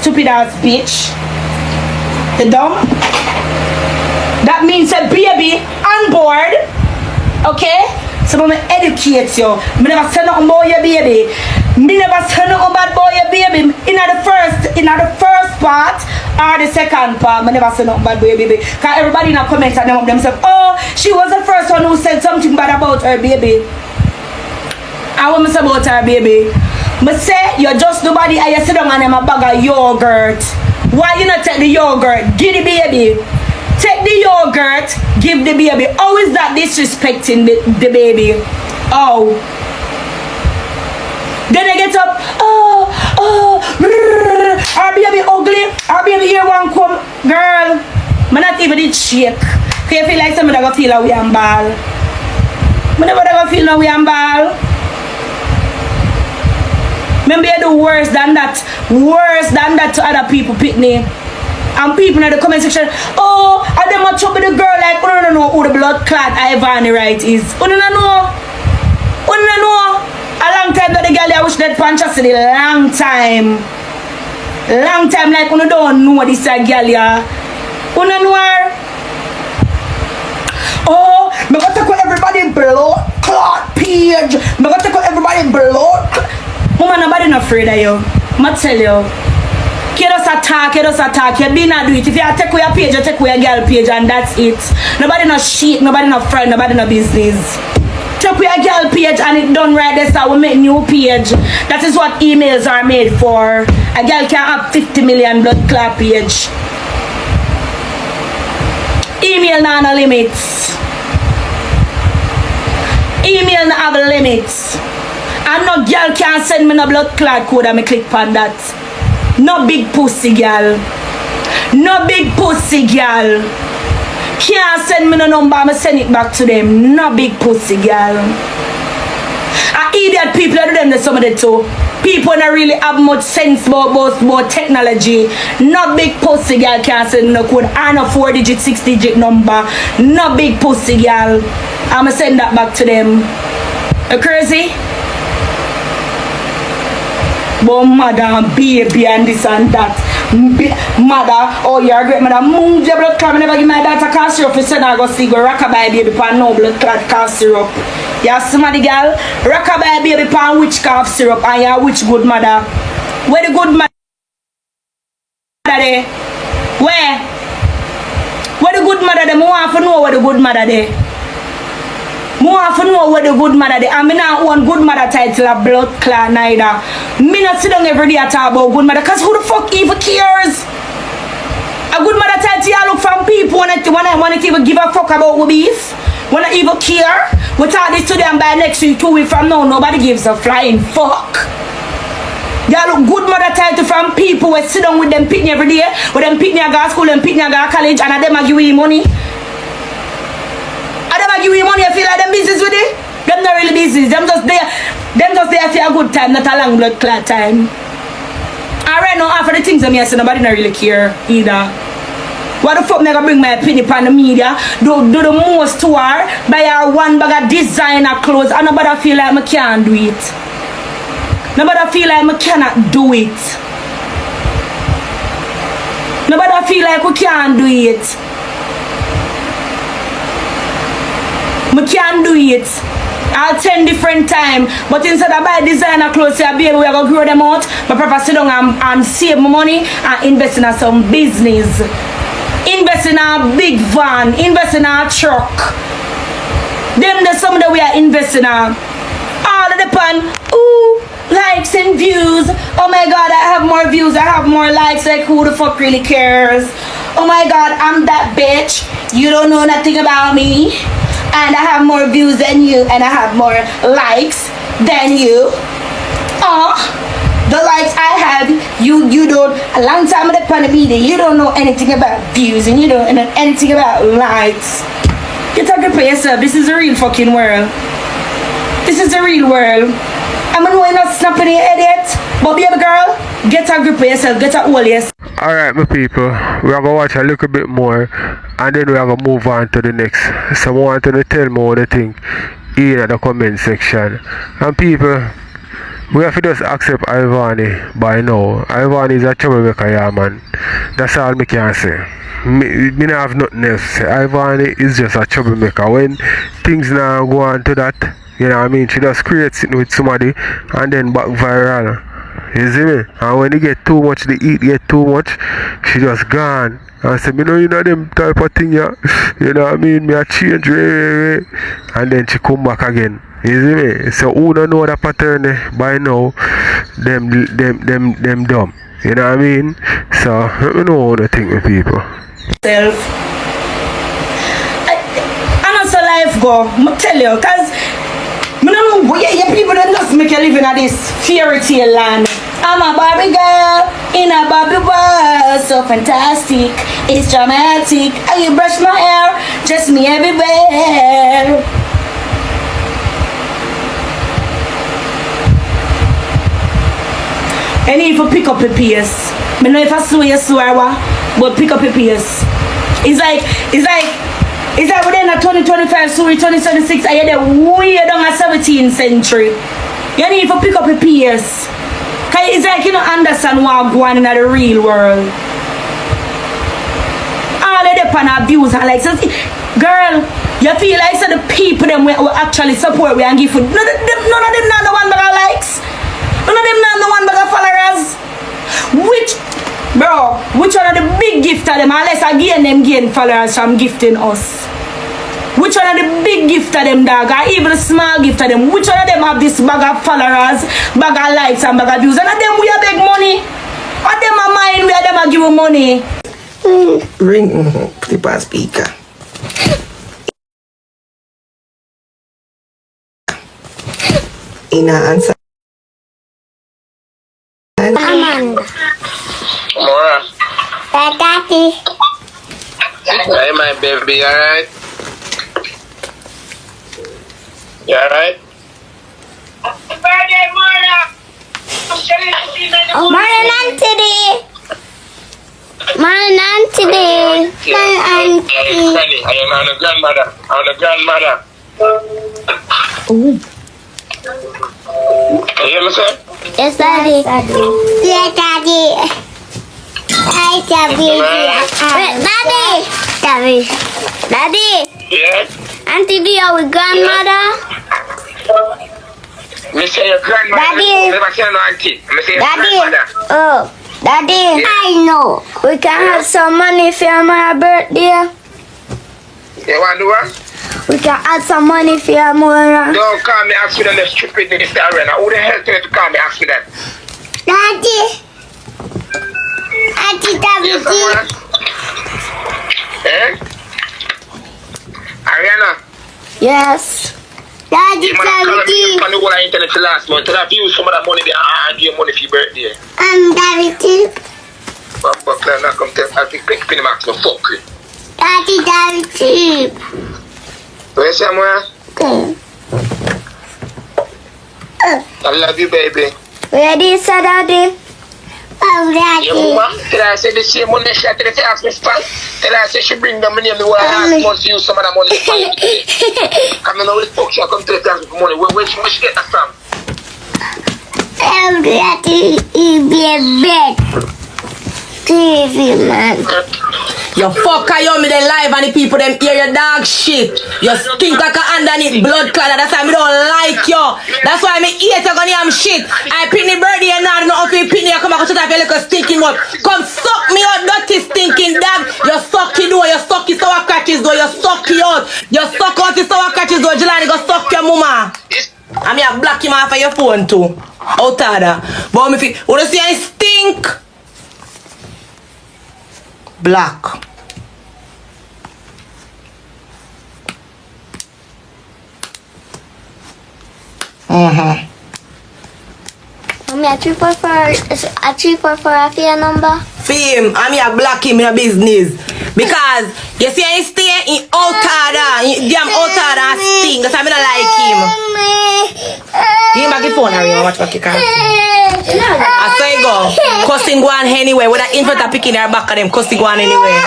Stupid ass bitch. The dumb? That means say baby on board. Okay? So I'm gonna educate you. I never say nothing about your baby. Me never say nothing about your baby. In the first part or the second part, I never say nothing about your baby. Because everybody in the comments and them themselves, oh, she was the first one who said something bad about her baby. I want to say about her baby. I say you just nobody and you sit down and them a bag of yogurt. Why you not take the yogurt? Give the baby. Take the yogurt, give the baby. How is that disrespecting the baby? Oh. Then they get up, our baby ugly, our baby here one come. Girl, man not even did shake. Can you feel like somebody gonna feel a way and ball? I never gonna feel no way and ball. Remember you do worse than that to other people, Pitney. And people in the comment section, oh, are them a trouble the girl like, we don't know who the blood clot Ivany right is. We don't know. A long time that the girl I wish that punch us in a long time. Long time like we don't know this girl yeah. We don't know her. Oh, me got to take everybody blood clot page. Me got to take everybody blood. Woman, nobody not afraid of you. I tell you. You just attack. You be not do it. If you take away your page, you take away your girl page and that's it. Nobody no shit, nobody no friend, nobody no business. up with a girl page and it done right there, so we make new page. That is what emails are made for. A girl can have 50 million blood clot page. Email now no limits. Email now have limits. And no girl can send me no blood clot code and me click on that. No big pussy girl. No big pussy girl. Can't send me no number, I'ma send it back to them. No big pussy girl. I idiot people that do them some of the too. People that really have much sense about technology. No big pussy girl can't send no code. And a 4-digit, 6-digit number. No big pussy girl. I'ma send that back to them. You crazy? But mother and baby and this and that. Mother, oh you're a great mother. Move your blood clot. I never give my daughter cough syrup. You said I go see go rockabye baby pan no blood clot cough syrup. You somebody girl, rockabye baby pan which cough syrup and you which good mother? Where the good mother there? Where? Where the good mother there? I want to know where the good mother there. I want to know where the good mother there. I mean not one good mother title of blood clot neither. Me not sit down every day and talk about good mother, cause who the fuck even cares? A good mother title you look from people when I even give a fuck about what beef. When I even care. We talk this today and by next week 2 weeks from now nobody gives a flying fuck. You look good mother title from people who sit down with them picnic every day, with them picnic go to school and picnic go to college and them give you money. And them give you money, I feel like them business with it. Them not really business. Them just there for a good time, not a long blood clot time. And right now, half of the things that I say, nobody not really care either. What the fuck me gonna bring my opinion on the media? Do the most to her, buy her one bag of designer clothes, and nobody feel like I can't do it. Nobody feel like I cannot do it. Nobody feel like we can't do it. I can't do it. I'll 10 different times. But instead of buy designer clothes, say, baby, we are going to grow them out. But prefer sit down and save my money and invest in some business. Invest in a big van. Invest in a truck. Them the some that we are investing in. All of the pan. Ooh, likes and views. Oh my God, I have more views. I have more likes. Like, who the fuck really cares? Oh my God, I'm that bitch. You don't know nothing about me. And I have more views than you, and I have more likes than you. The likes I have, you don't. A long time on the planet media, you don't know anything about views, and you don't know anything about likes. Get a grip of yourself. This is a real fucking world. This is a real world. I'm not knowing not snapping your head yet, but baby girl, get a grip of yourself. Get a hold of yourself. Alright, my people, we are going to watch a little bit more and then we are going to move on to the next. So I want you to tell me what you think in the comment section. And people, we have to just accept Ivany by now. Ivany is a troublemaker, yeah, man. That's all I can say. Me don't have nothing else to say. Ivany is just a troublemaker. When things now go on to that, you know what I mean, she just creates it with somebody and then back viral. You see me? And when you get too much, the eat get too much, she just gone. I say, you know them type of thing, yeah. You know what I mean? Me a change, and then she come back again. You see me? So who don't know the pattern by now, them dumb. You know what I mean? So let me know what I think with people. I'm not so life go, I tell you, cause I don't know, yeah, people don't just make a living at this fairy tale land. I'm a Barbie girl in a Barbie world, so fantastic, it's dramatic. I brush my hair, just me everywhere. And if you pick up a pace, I don't know if I swear, but pick up a pace. It's like within a 2025, sorry, 2076, I had a way down a 17th century. You need to pick up a pace. Cause it's like you don't understand what's going on in the real world. All of them on abuse and like, so, girl, you feel like so the people them will actually support we and give food. None of them not the one that likes. None of them not the one that followers. Which one of the big gift of them, unless again them gain followers from gifting us. Which one of the big gift of them, dog, or even the small gift of them? Which one of them have this bag of followers, bag of likes, and bag of views? And of them we a beg money. Of them a mine, we a them a give you money. Ring, put it on speaker. In answer. Amanda. Mora. Daddy. Hey, my baby, you alright? You alright? My auntie. My auntie. My auntie. Khandy, I am on the grandmother. I'm the grandmother. You hear me, sir? Yes, Daddy. Yeah, Daddy. Hi, Daddy. Daddy. Daddy. Yeah? Auntie, do you have a grandmother? Me say your grandmother. Daddy. Never say no auntie. Me say your Daddy. grandmother. Oh, Daddy. Yeah. I know. We can have some money for my birthday. You want to do what? We can add some money for your mother. Don't call me ask me that the stupid in this arena. Who the hell tell you to call me ask me that? Daddy. Auntie, Yes, Daddy. Amora? Eh? Ariana? Yes. Daddy, You might call me Daddy. from the whole internet for last month. Till I use some of that money there and give you money for your birthday. Daddy. But now come tell I think pick pin max no fuck you. Daddy. Where Samuel? Okay. I love you, baby. Ready, sir, Daddy? Oh, Your Daddy. mama, tell her I said the same money she had to ask me for. Tell her I said she bring the money and the one I must use some of that money for you. Come on, where the fuck she come to the ask me for money? Where she get that from? Oh, Daddy, you be a bed. TV, man. You fuck you me the live and the people them hear your dog shit. You stink like a underneath blood clot. That's why me don't like you. That's why me hate you gonna am shit. I pin the birdie and now know if you pin you come back to that little stinking mouth. Come suck me out, dirty stinking dog. You sucky do, you sucky sour catches do, you sucky out. You suck out the sour catches do, Jelani go suck your mama. I mean I block him off of your phone too. Out of that. But me feel, wanna see I stink? Black. Mommy, a 344 a fair number. Fame, I'm here black him in a business. Because you see I stay in outer, damn outer sting. That's why I don't like him. Give him back the phone, Harry. Watch back your car. I saw you go. Cussing go on anywhere. With that infant picking her back of them, cussing go on anywhere.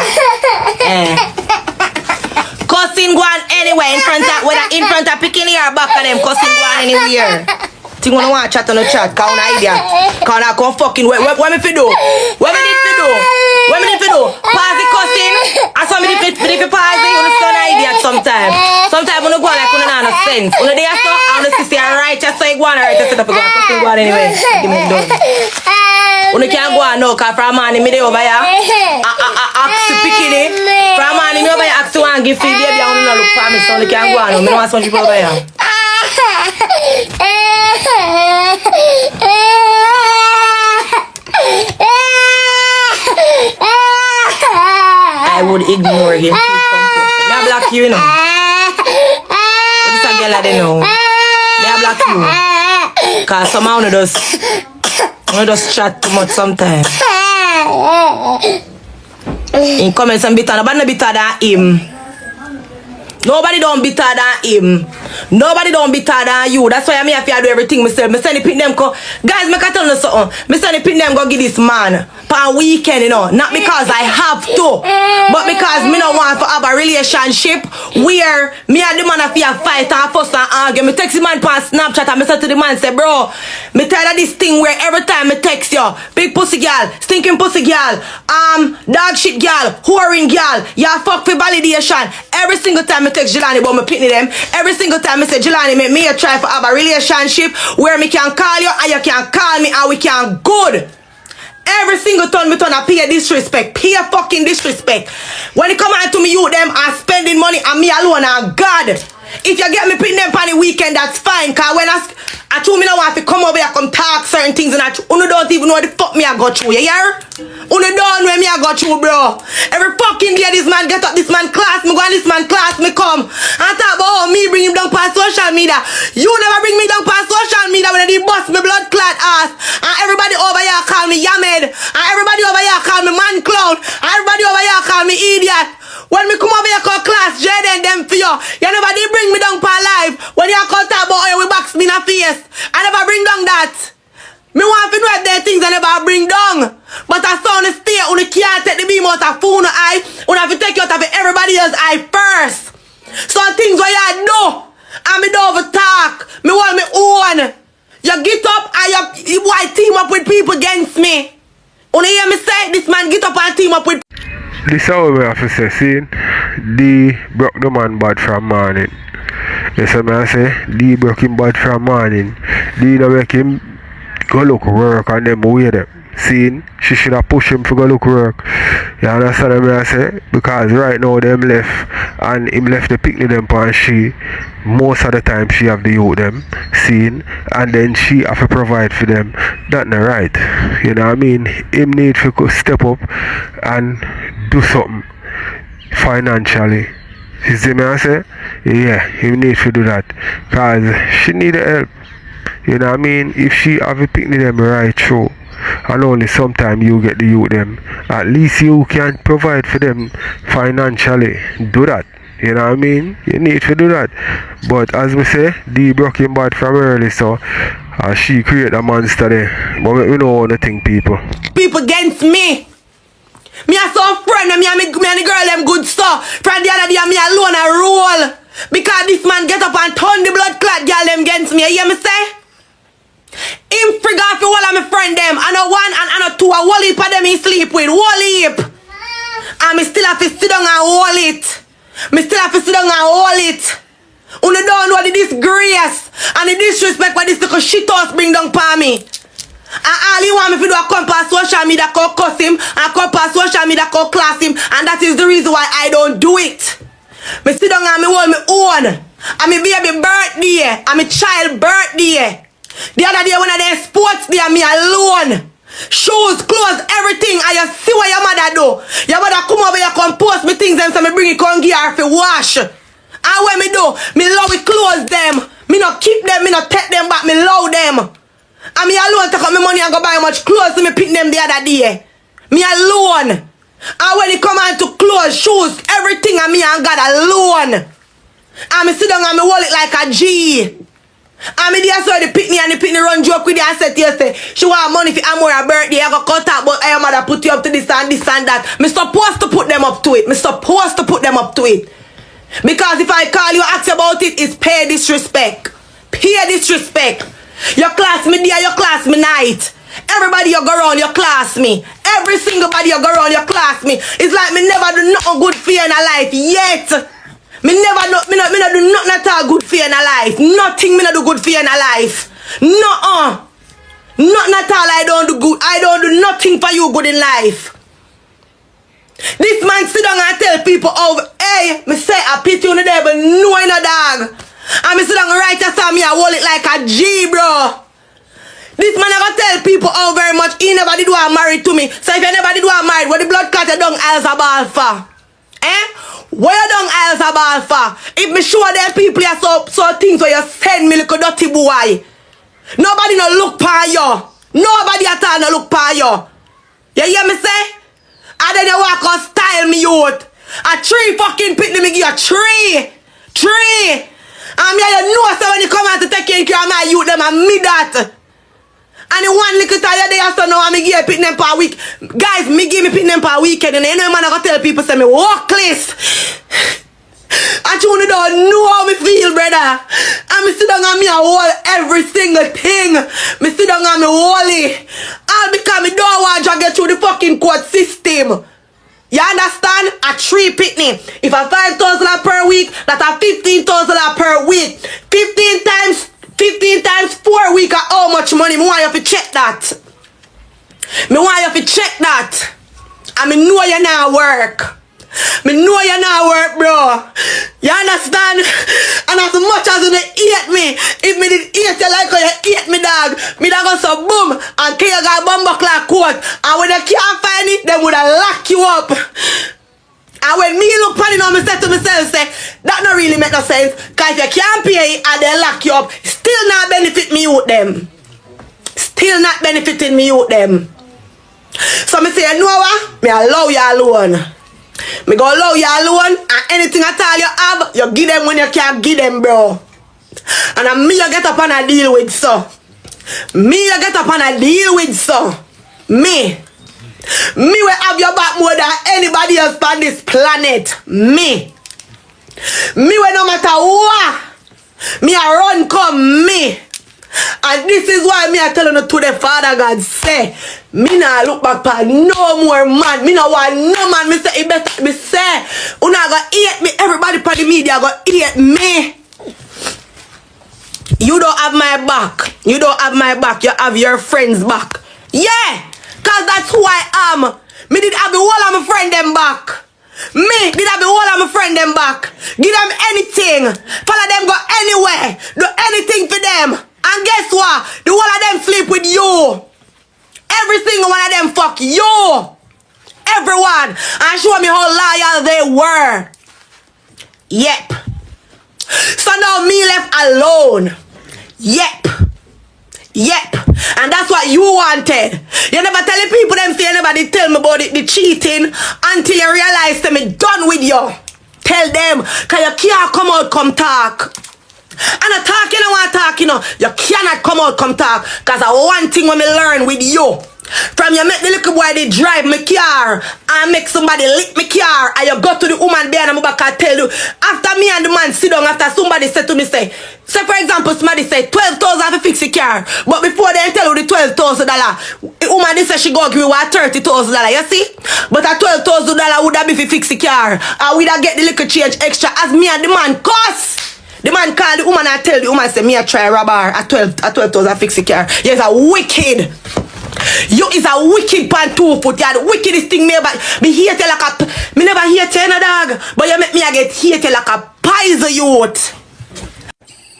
Cussing go on anywhere. With that infant picking her back of them, cussing go on anywhere. Think when I want to chat on the chat, cause I'm an idiot. Cause I come fucking, what me fi do? What me need to do? What me need to do? Pause the cussing. I saw me need to pause it. You understand an idiot sometimes. Sometimes when you go on like you don't have no sense. When they are so, I want to see a righteous, so you go on a righteous set up, you go on cussing go on anyway. Give me done. When you can't go on now, cause from morning me dey over here. Ask to picking it. From morning me over here ask to one give free baby. I want to look for me, so you can't go on now. Me don't want some people over here. I would ignore him. May I block you, you know? What is a girl I don't know? May I block you? Cause somehow I just chat too much sometimes. In comments and bitter, nobody bitter than him. Nobody don't bitter than him. Nobody don't bitter than you. That's why I'm here to do everything myself. Me send the pin them go. Guys, make I tell you something. Me send the pin them go give this man per weekend, you know. Not because I have to, but because me no want to have a relationship where me and the man have to fight and fuss and argue. Me text the man on Snapchat and me say to the man, say, bro, me tired of this thing where every time me text you, big pussy girl, stinking pussy girl, dog shit girl, whoring girl, you fuck for validation. Every single time me text Jelani about me pitney them, every single time me say Jelani make me try to have a relationship where me can call you and you can call me and we can good. Every single time me turn a pay disrespect. Pay fucking disrespect. When it come out to me, you them are spending money on me alone and God. If you get me putting them on the weekend, that's fine. Cause when I told me no want to come over here, come talk certain things and you don't even know what the fuck me I got through, you hear? You don't know where me I got through, bro. Every fucking day this man get up, this man class, me go on this man class, me come. And talk about how me bring him down past social media. You never bring me down past social media when they bust me blood clot ass. And everybody over here call me Yamed. And everybody over here call me man clown. And everybody over here call me idiot. When me come over here call class Jayden them for you, you never did bring me down for life. When you call talk about how you box me in the face, I never bring down that. Me want to know if there are things I never bring down. But I saw on the stay, you can't take the beam out of phone eye. You have to take you out of everybody else's eye first. Some things where you do, and me don't over talk. Me want me own. You get up and you boy team up with people against me. You hear me say, this man get up and team up with. This is how we have to say, see, D broke the man bad from morning. Yes, I say, D broke him bad from morning. D don't make him go look work and them way them. See, she should have pushed him to go look work. You understand what I say? Because right now them left and him left the picnic them and she most of the time she have the youth them seen and then she have to provide for them. That's not right. You know what I mean? Him need to step up and do something financially. You see me I say? Yeah, he need to do that. Because she need help. You know what I mean? If she have a picnic them right through and only sometime you get the youth them, at least you can provide for them financially. Do that. You know what I mean? You need to do that. But as we say, D broke him bad from early, so she create a monster there. But we know all the thing people. People against me. Me a some friend and me and the girl them good stuff. From the other day me alone a roll. Because this man get up and turn the blood clot girl them against me. You hear me say? Him figure off all of my friend them. I know one and I know two. A whole heap of them he sleep with. Whole heap. And me still have to sit down and hold it. Me still have to sit down and hold it. You don't know the disgrace and the disrespect what this little shit house bring down upon me. And all he want me to do is come past social media, call cuss him, and come past social media, call class him, and that is the reason why I don't do it. Me sit down and me hold me own. And me baby birthday, and me child birthday. The other day when I did sports day, me alone. Shoes, clothes, everything. And you see what your mother do. Your mother come over here, come post me things, and so me bring it, come give her for wash. And what me do, me love it clothes them. Me not keep them, me not take them back, me love them. And me alone take up my money and go buy much clothes to me pick them the other day. Me alone. And when it come on to clothes, shoes, everything, and me and God alone. And me sit down and me hold it like a G. And me there saw the pitney and the pitney run joke with you and said to you, say, she want money for Amora birthday, I got cut out, but I mother put you up to this and that. Me supposed to put them up to it. Me supposed to put them up to it. Because if I call you ask about it, it's pay disrespect. Pay disrespect. Your class me there, your class me night. Everybody you go around, your class me. Every single body you go around, your class me. It's like me never do nothing good for you in a life yet. Me not do nothing at all good for you in a life. Nothing me not do good for you in a life. Nothing at all I don't do good. I don't do nothing for you good in life. This man sit down and tell people over, hey, me say I pity you in the day, but no in a dog. And me sit down and write a song, me I hold it like a G, bro. This man never tell people how very much he never did want married to me. So if you never did want married, what the blood clot you dung aisles a ball for? Eh? Where you dung aisles a ball for? If me show them people you so things where you send me like a dirty boy. Nobody no look for you. Nobody at all no look for you. You hear me say? And then you walk on style me youth. A tree fucking picnic me give you a tree. Tree. And me you know so when you come out to take care of my youth them and me that. And the one little time they also know me give a picnic per week. Guys, me give me picnic per weekend and you know man I gotta tell people say me workless. And you don't know how me feel, brother. And me sit down and me a hold every single thing. Me sit down and me hold it. All because me don't want to get through the fucking court system. You understand? A tree picnic. If I $5,000 per week, that's a $15,000 per week. 15 times 4 weeks, how much money? Me want you to check that. Me want you to check that. And me know you not work. Me know you not work, bro. You understand? And as much as you hate me, if me did hate you like how you hate me, dog, me dog go so boom and kill you got bumbo clock coat. And when they can't find it, they would have lock you up. And when me look at it now, me say to myself, say, that don't really make no sense. Cause if you can't pay it and they lock you up, still not benefit me with them. Still not benefiting me with them. So me say, you know what? Me allow you alone. Me go allow you alone, and anything at all you have, you give them when you can't give them, bro. And me you get up and a deal with, so. Me you get up and a deal with, so. Me will have your back more than anybody else on this planet. Me will no matter what. Me a run come me. And this is why me I tell you to the Father God say, me nah look back for no more man. Me no want no man. Me say it better. Me say, you not gonna hate me. Everybody for the media gonna hate me. You don't have my back. You don't have my back. You have your friends' back. Yeah, cause that's who I am. Me did have the whole of my friend them back. Me did have the whole of my friend them back. Give them anything. Follow them go anywhere. Do anything for them. And guess what? The whole of them sleep with you. Every single one of them fuck you. Everyone. And show me how loyal they were. Yep. So now me left alone. Yep. Yep. And that's what you wanted. You never tell the people them say you never did tell me about the cheating until you realize them me done with you. Tell them. Cause you can't come out come talk. And I talk, you know what I talk, you know. You cannot come out, come talk. Because one thing when me learn with you. From you make the little boy they drive my car and make somebody lick my car and you go to the woman there and I'm back and tell you. After me and the man sit down, after somebody said to me, say for example, somebody say 12,000 to fix the car. But before they tell you the $12,000, the woman they say she go give you $30,000, you see? But a $12,000 would have be to fix the car. And we'd have get the little change extra as me and the man cost. The man call the woman and tell the woman say me I try rob her at 12,000 fix the car. You're a wicked. You is a wicked pan 2 foot. You're the wickedest thing me ever. Me hate you like a. Me never hate you, no dog. But you make me I get hate you like a pies youth.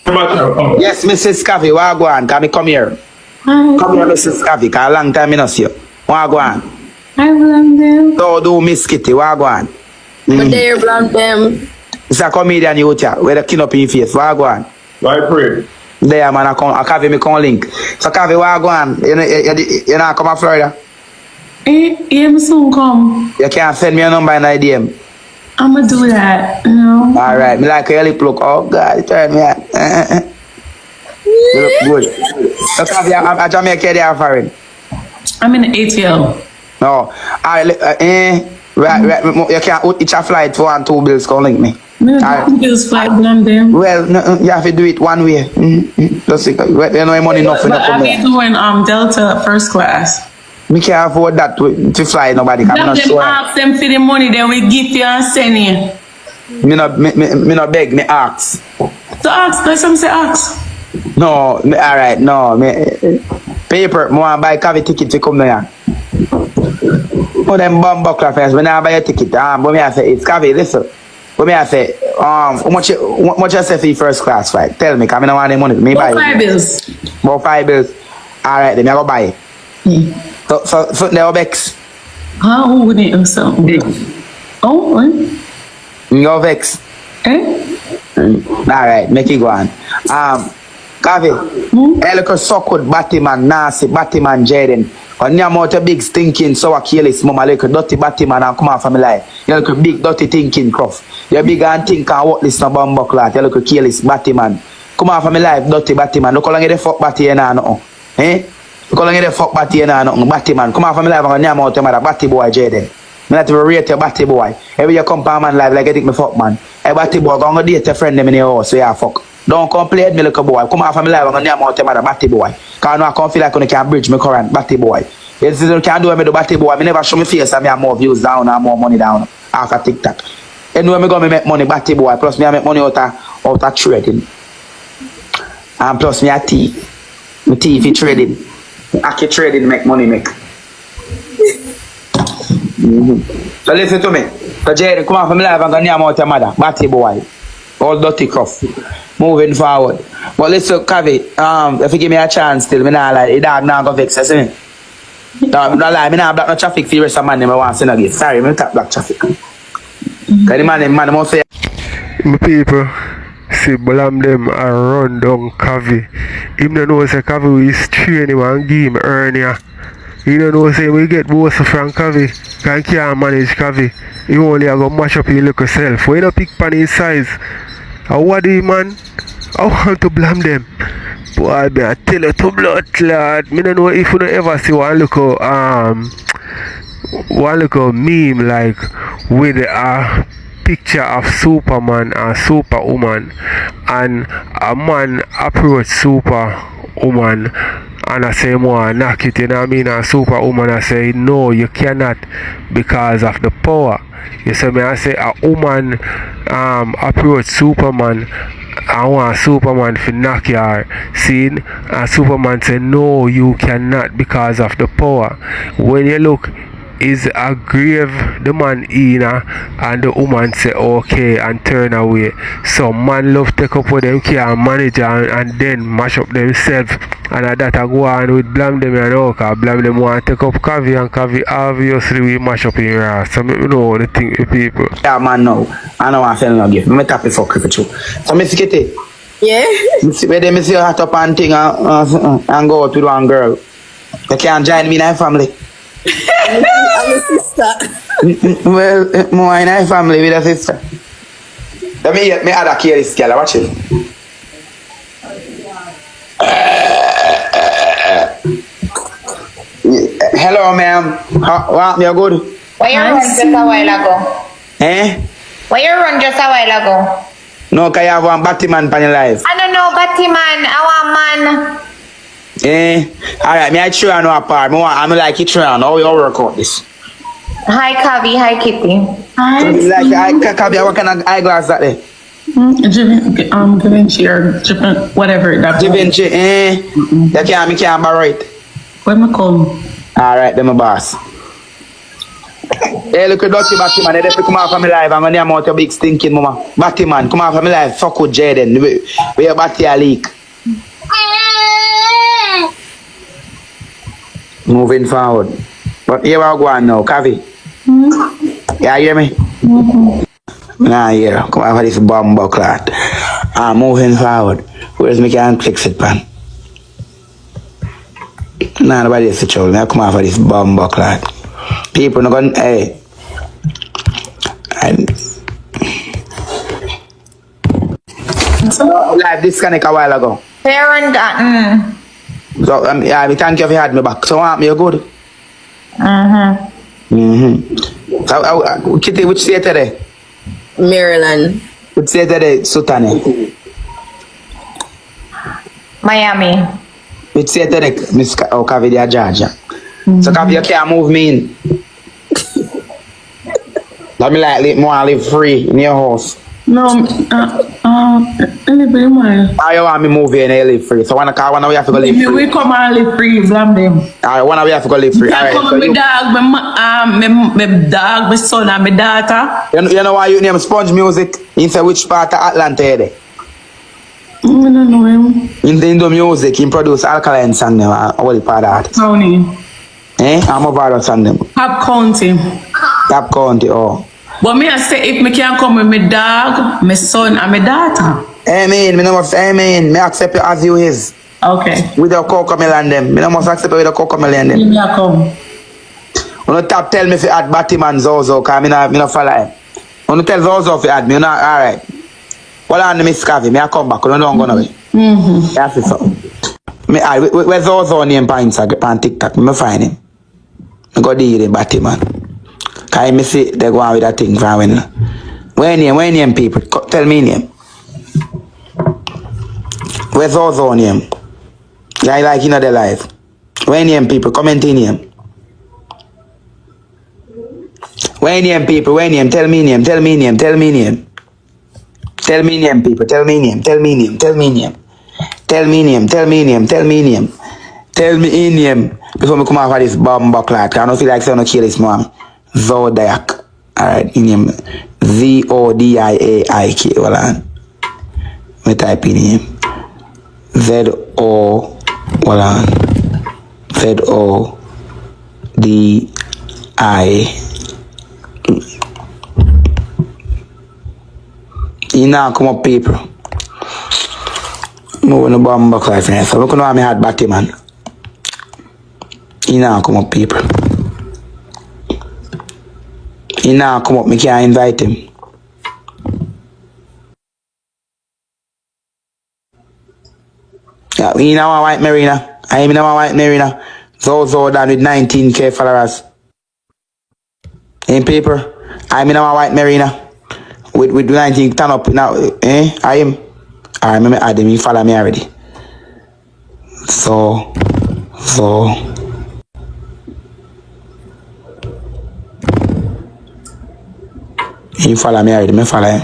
Yes, Mrs. Scavy, where go on? Can me come here? Hi. Come here, Mrs. Scavy, cause a long time I not see you. Where go on? I blame them. So do Miss Kitty, where go on? But they blame them. It's a comedian youth here, where the kin up in your face, where go on? Why pray? There man, I Kavi me come link. So Kavi, where go on? You not come to Florida? Yeah, soon come. You can't send me a number in the DM. I'ma do that, you know. Alright, me like your lip look. Oh God, turn me out. You look good. So Kavi, I'm Jamaica there foreign. I'm in the ATL. No. Right, you can't each a flight for 1 2 bills come link me. No, bills flight blame them. Well, no, you have to do it one way. Just you know money enough for but nothing. I've been doing Delta first class. Me can't afford that to fly nobody. I'm not sure. Ask them for the money, then we give you and send you. Me not beg, me ask. So ask, let some say ask. No, alright, no. Paper, I want to buy a ticket to come there. Oh, them bomb buckler first. When I buy a ticket, but me I say, it's Cavi, listen. But me I say, how much you say for your first class flight? Tell me, because I don't want the money. Me buy 5 bills. About 5 bills. Alright, then I go buy it. So there are Vex. How would it or something? Oh, what? You go Vex. Alright, make it go on. Cavi, I look so good, Batman, nasty, Batman, Jayden. And you amount of big stinking sour careless mama like a dirty Batman and come out from my life. You look a big dirty thinking cruff. You're big and think and walk this no bumbo cloth. You look a careless Batman. Come out from my life, dirty Batman. Look how long you the fuck Batty and nothing. Look how long you the fuck Batty and nothing. Batman. Come out from my life and you amount of mother Batty boy Jayden. Me not even rate your Batty boy. Every you come from man life like I think me fuck man. Hey Batty boy, go and date your friend them in your house so you fuck. Don't complain me little boy. Come out from my life and you amount of mother Batty boy. Cause I can't feel like I can bridge my current Batty boy. Yes, you can't do me the Batty boy. I never show me face and I have more views down and more money down after TikTok. Anyway, I go make money Batty boy. Plus me I make money out of trading. And plus me a thief. My thief is trading. I can trading make money make. So listen to me. So Jayden, come on from live and go name out your mother. Batty boy. All dirty cuff. Moving forward. But listen, Kavi, if you give me a chance still, me not like, the dog now go vex, you see me? No, not lie, me not block no traffic for the rest of man, them I want to send a gift. Sorry, me tap black traffic. Cause the man must say. My people, see blam them and run down Kavi. Him don't know say Kavi is train him and give him hernia. He don't know say we get both from Kavi. Can't manage Kavi. He only a go mash up his little self. When you pick pan his size. And what do you man? I want to blame them. Boy, I tell you to blood clot. Me don't know if you don't ever see one little meme like with a picture of Superman and Superwoman, and a man approach Superwoman and I say more knock it, you know what I mean? And Superwoman I say no, you cannot because of the power. You see me? I say a woman approach Superman. I want Superman to knock her. See? And Superman say no, you cannot because of the power. When you look, is a grave the man in and the woman say okay and turn away. So man love take up with them can manage and then mash up themselves, and that I go on with blame them and all, cause blame them want to take up Kavi, and Kavi obviously we mash up in ass. So you know the thing with people. Yeah man, no, I don't want to no gift. Me tap it for cricket too. So me see it. Yeah. Where they me see you hot up and thing and go out with one girl. You can't join me in my family. I'm a sister. Well, more in my family with a sister. Let me other care this girl, watch it. Hello, ma'am. What you good? Why you run just a while ago? Eh? Why you run just a while ago? No, cause you have one Batman on your life. I don't know, Batman. I want man. Alright, me I try no apart. I'm like you try how you work out this. Hi Kavi, hi Kitty. Hi. Like Kavi, what kind of eyeglass that there? Givenchy or different whatever that. Givenchy, You can't borrow it. Where me come? Alright, then my boss. Hey, look at dirty Batman. They come off of my life. I'm gonna name out your big stinking mama. Batman, come off of my life. Fuck with Jayden. We your batty a leak. Moving forward. But here we go on now, Kavi. Yeah, you hear me? Nah, here. Come on for this bomb clot. Moving forward. Where's me can fix it, pan? Nah, nobody is to trouble. Now come on for this bomb clot. People not gonna, hey. Live disconnect a while ago. Parent gotten. So, yeah, I thank you if you had me back. So, want me, you good? So, Kitty, which state today? Maryland. Which state today, Sutane? Miami. Which state today, Miss Kavidia, Georgia? So, Kavi, you can't move me in. Let me like more live free in your house. No, live in my. How you want me move here and you live free? So one we have to go live free. We come and live free, blame them. Alright, one we have to go live free. Alright, Come so with my dog, my dog, my son and my daughter. You know why you name Sponge Music? In say which part of Atlanta you there? I don't know him. In the music, he produce Alkaline song them, all the part of that. Tony. I'm over that song them. Top County. Top County, oh. But me I say if me can come with my dog, my son and my daughter. Amen. Me no must amen. Me accept you as you is. Okay. With the cocomelon them. Me no must accept you with the cocomelon them. Me a come. When you tell me if you add Batman Zozo, cause me no follow him. When you tell Zozo if you add me, you not alright. Well on Miss Kavi, me I come back, you don't go away. That's it so. Me where's Zozo name on Instagram on TikTok? Me find him. I go deal with Batman. Cause me see they go on with that thing from when. When name people? Tell me name. Where's Zozo name? Guy like you know their life. When name people? Comment in name. When name people? When name? Tell me name. Tell me name. Tell me name. Tell me name people. Tell me name. Tell me name. Tell me name. Tell me name. Tell me name. Tell me name. Tell me in name. Before me come off of this bomb clock. I don't feel like saying no kill this mom. Zodiac. Alright, in name Zodiaik. Hold on. Me type in him. Hold on. Zodi. You now come up people. Moving the bomb back life here. So look at how me had batty man. You now come up people. You now come up, me can't invite him. Yeah, you know White Marina. I am in White Marina. Zozo down with 19k followers. In paper, I'm in White Marina. With 19 turn up now. I am. I remember Adam, he follow me already. So he follow me already, me follow him.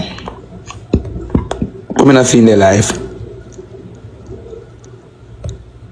But me not seeing the life.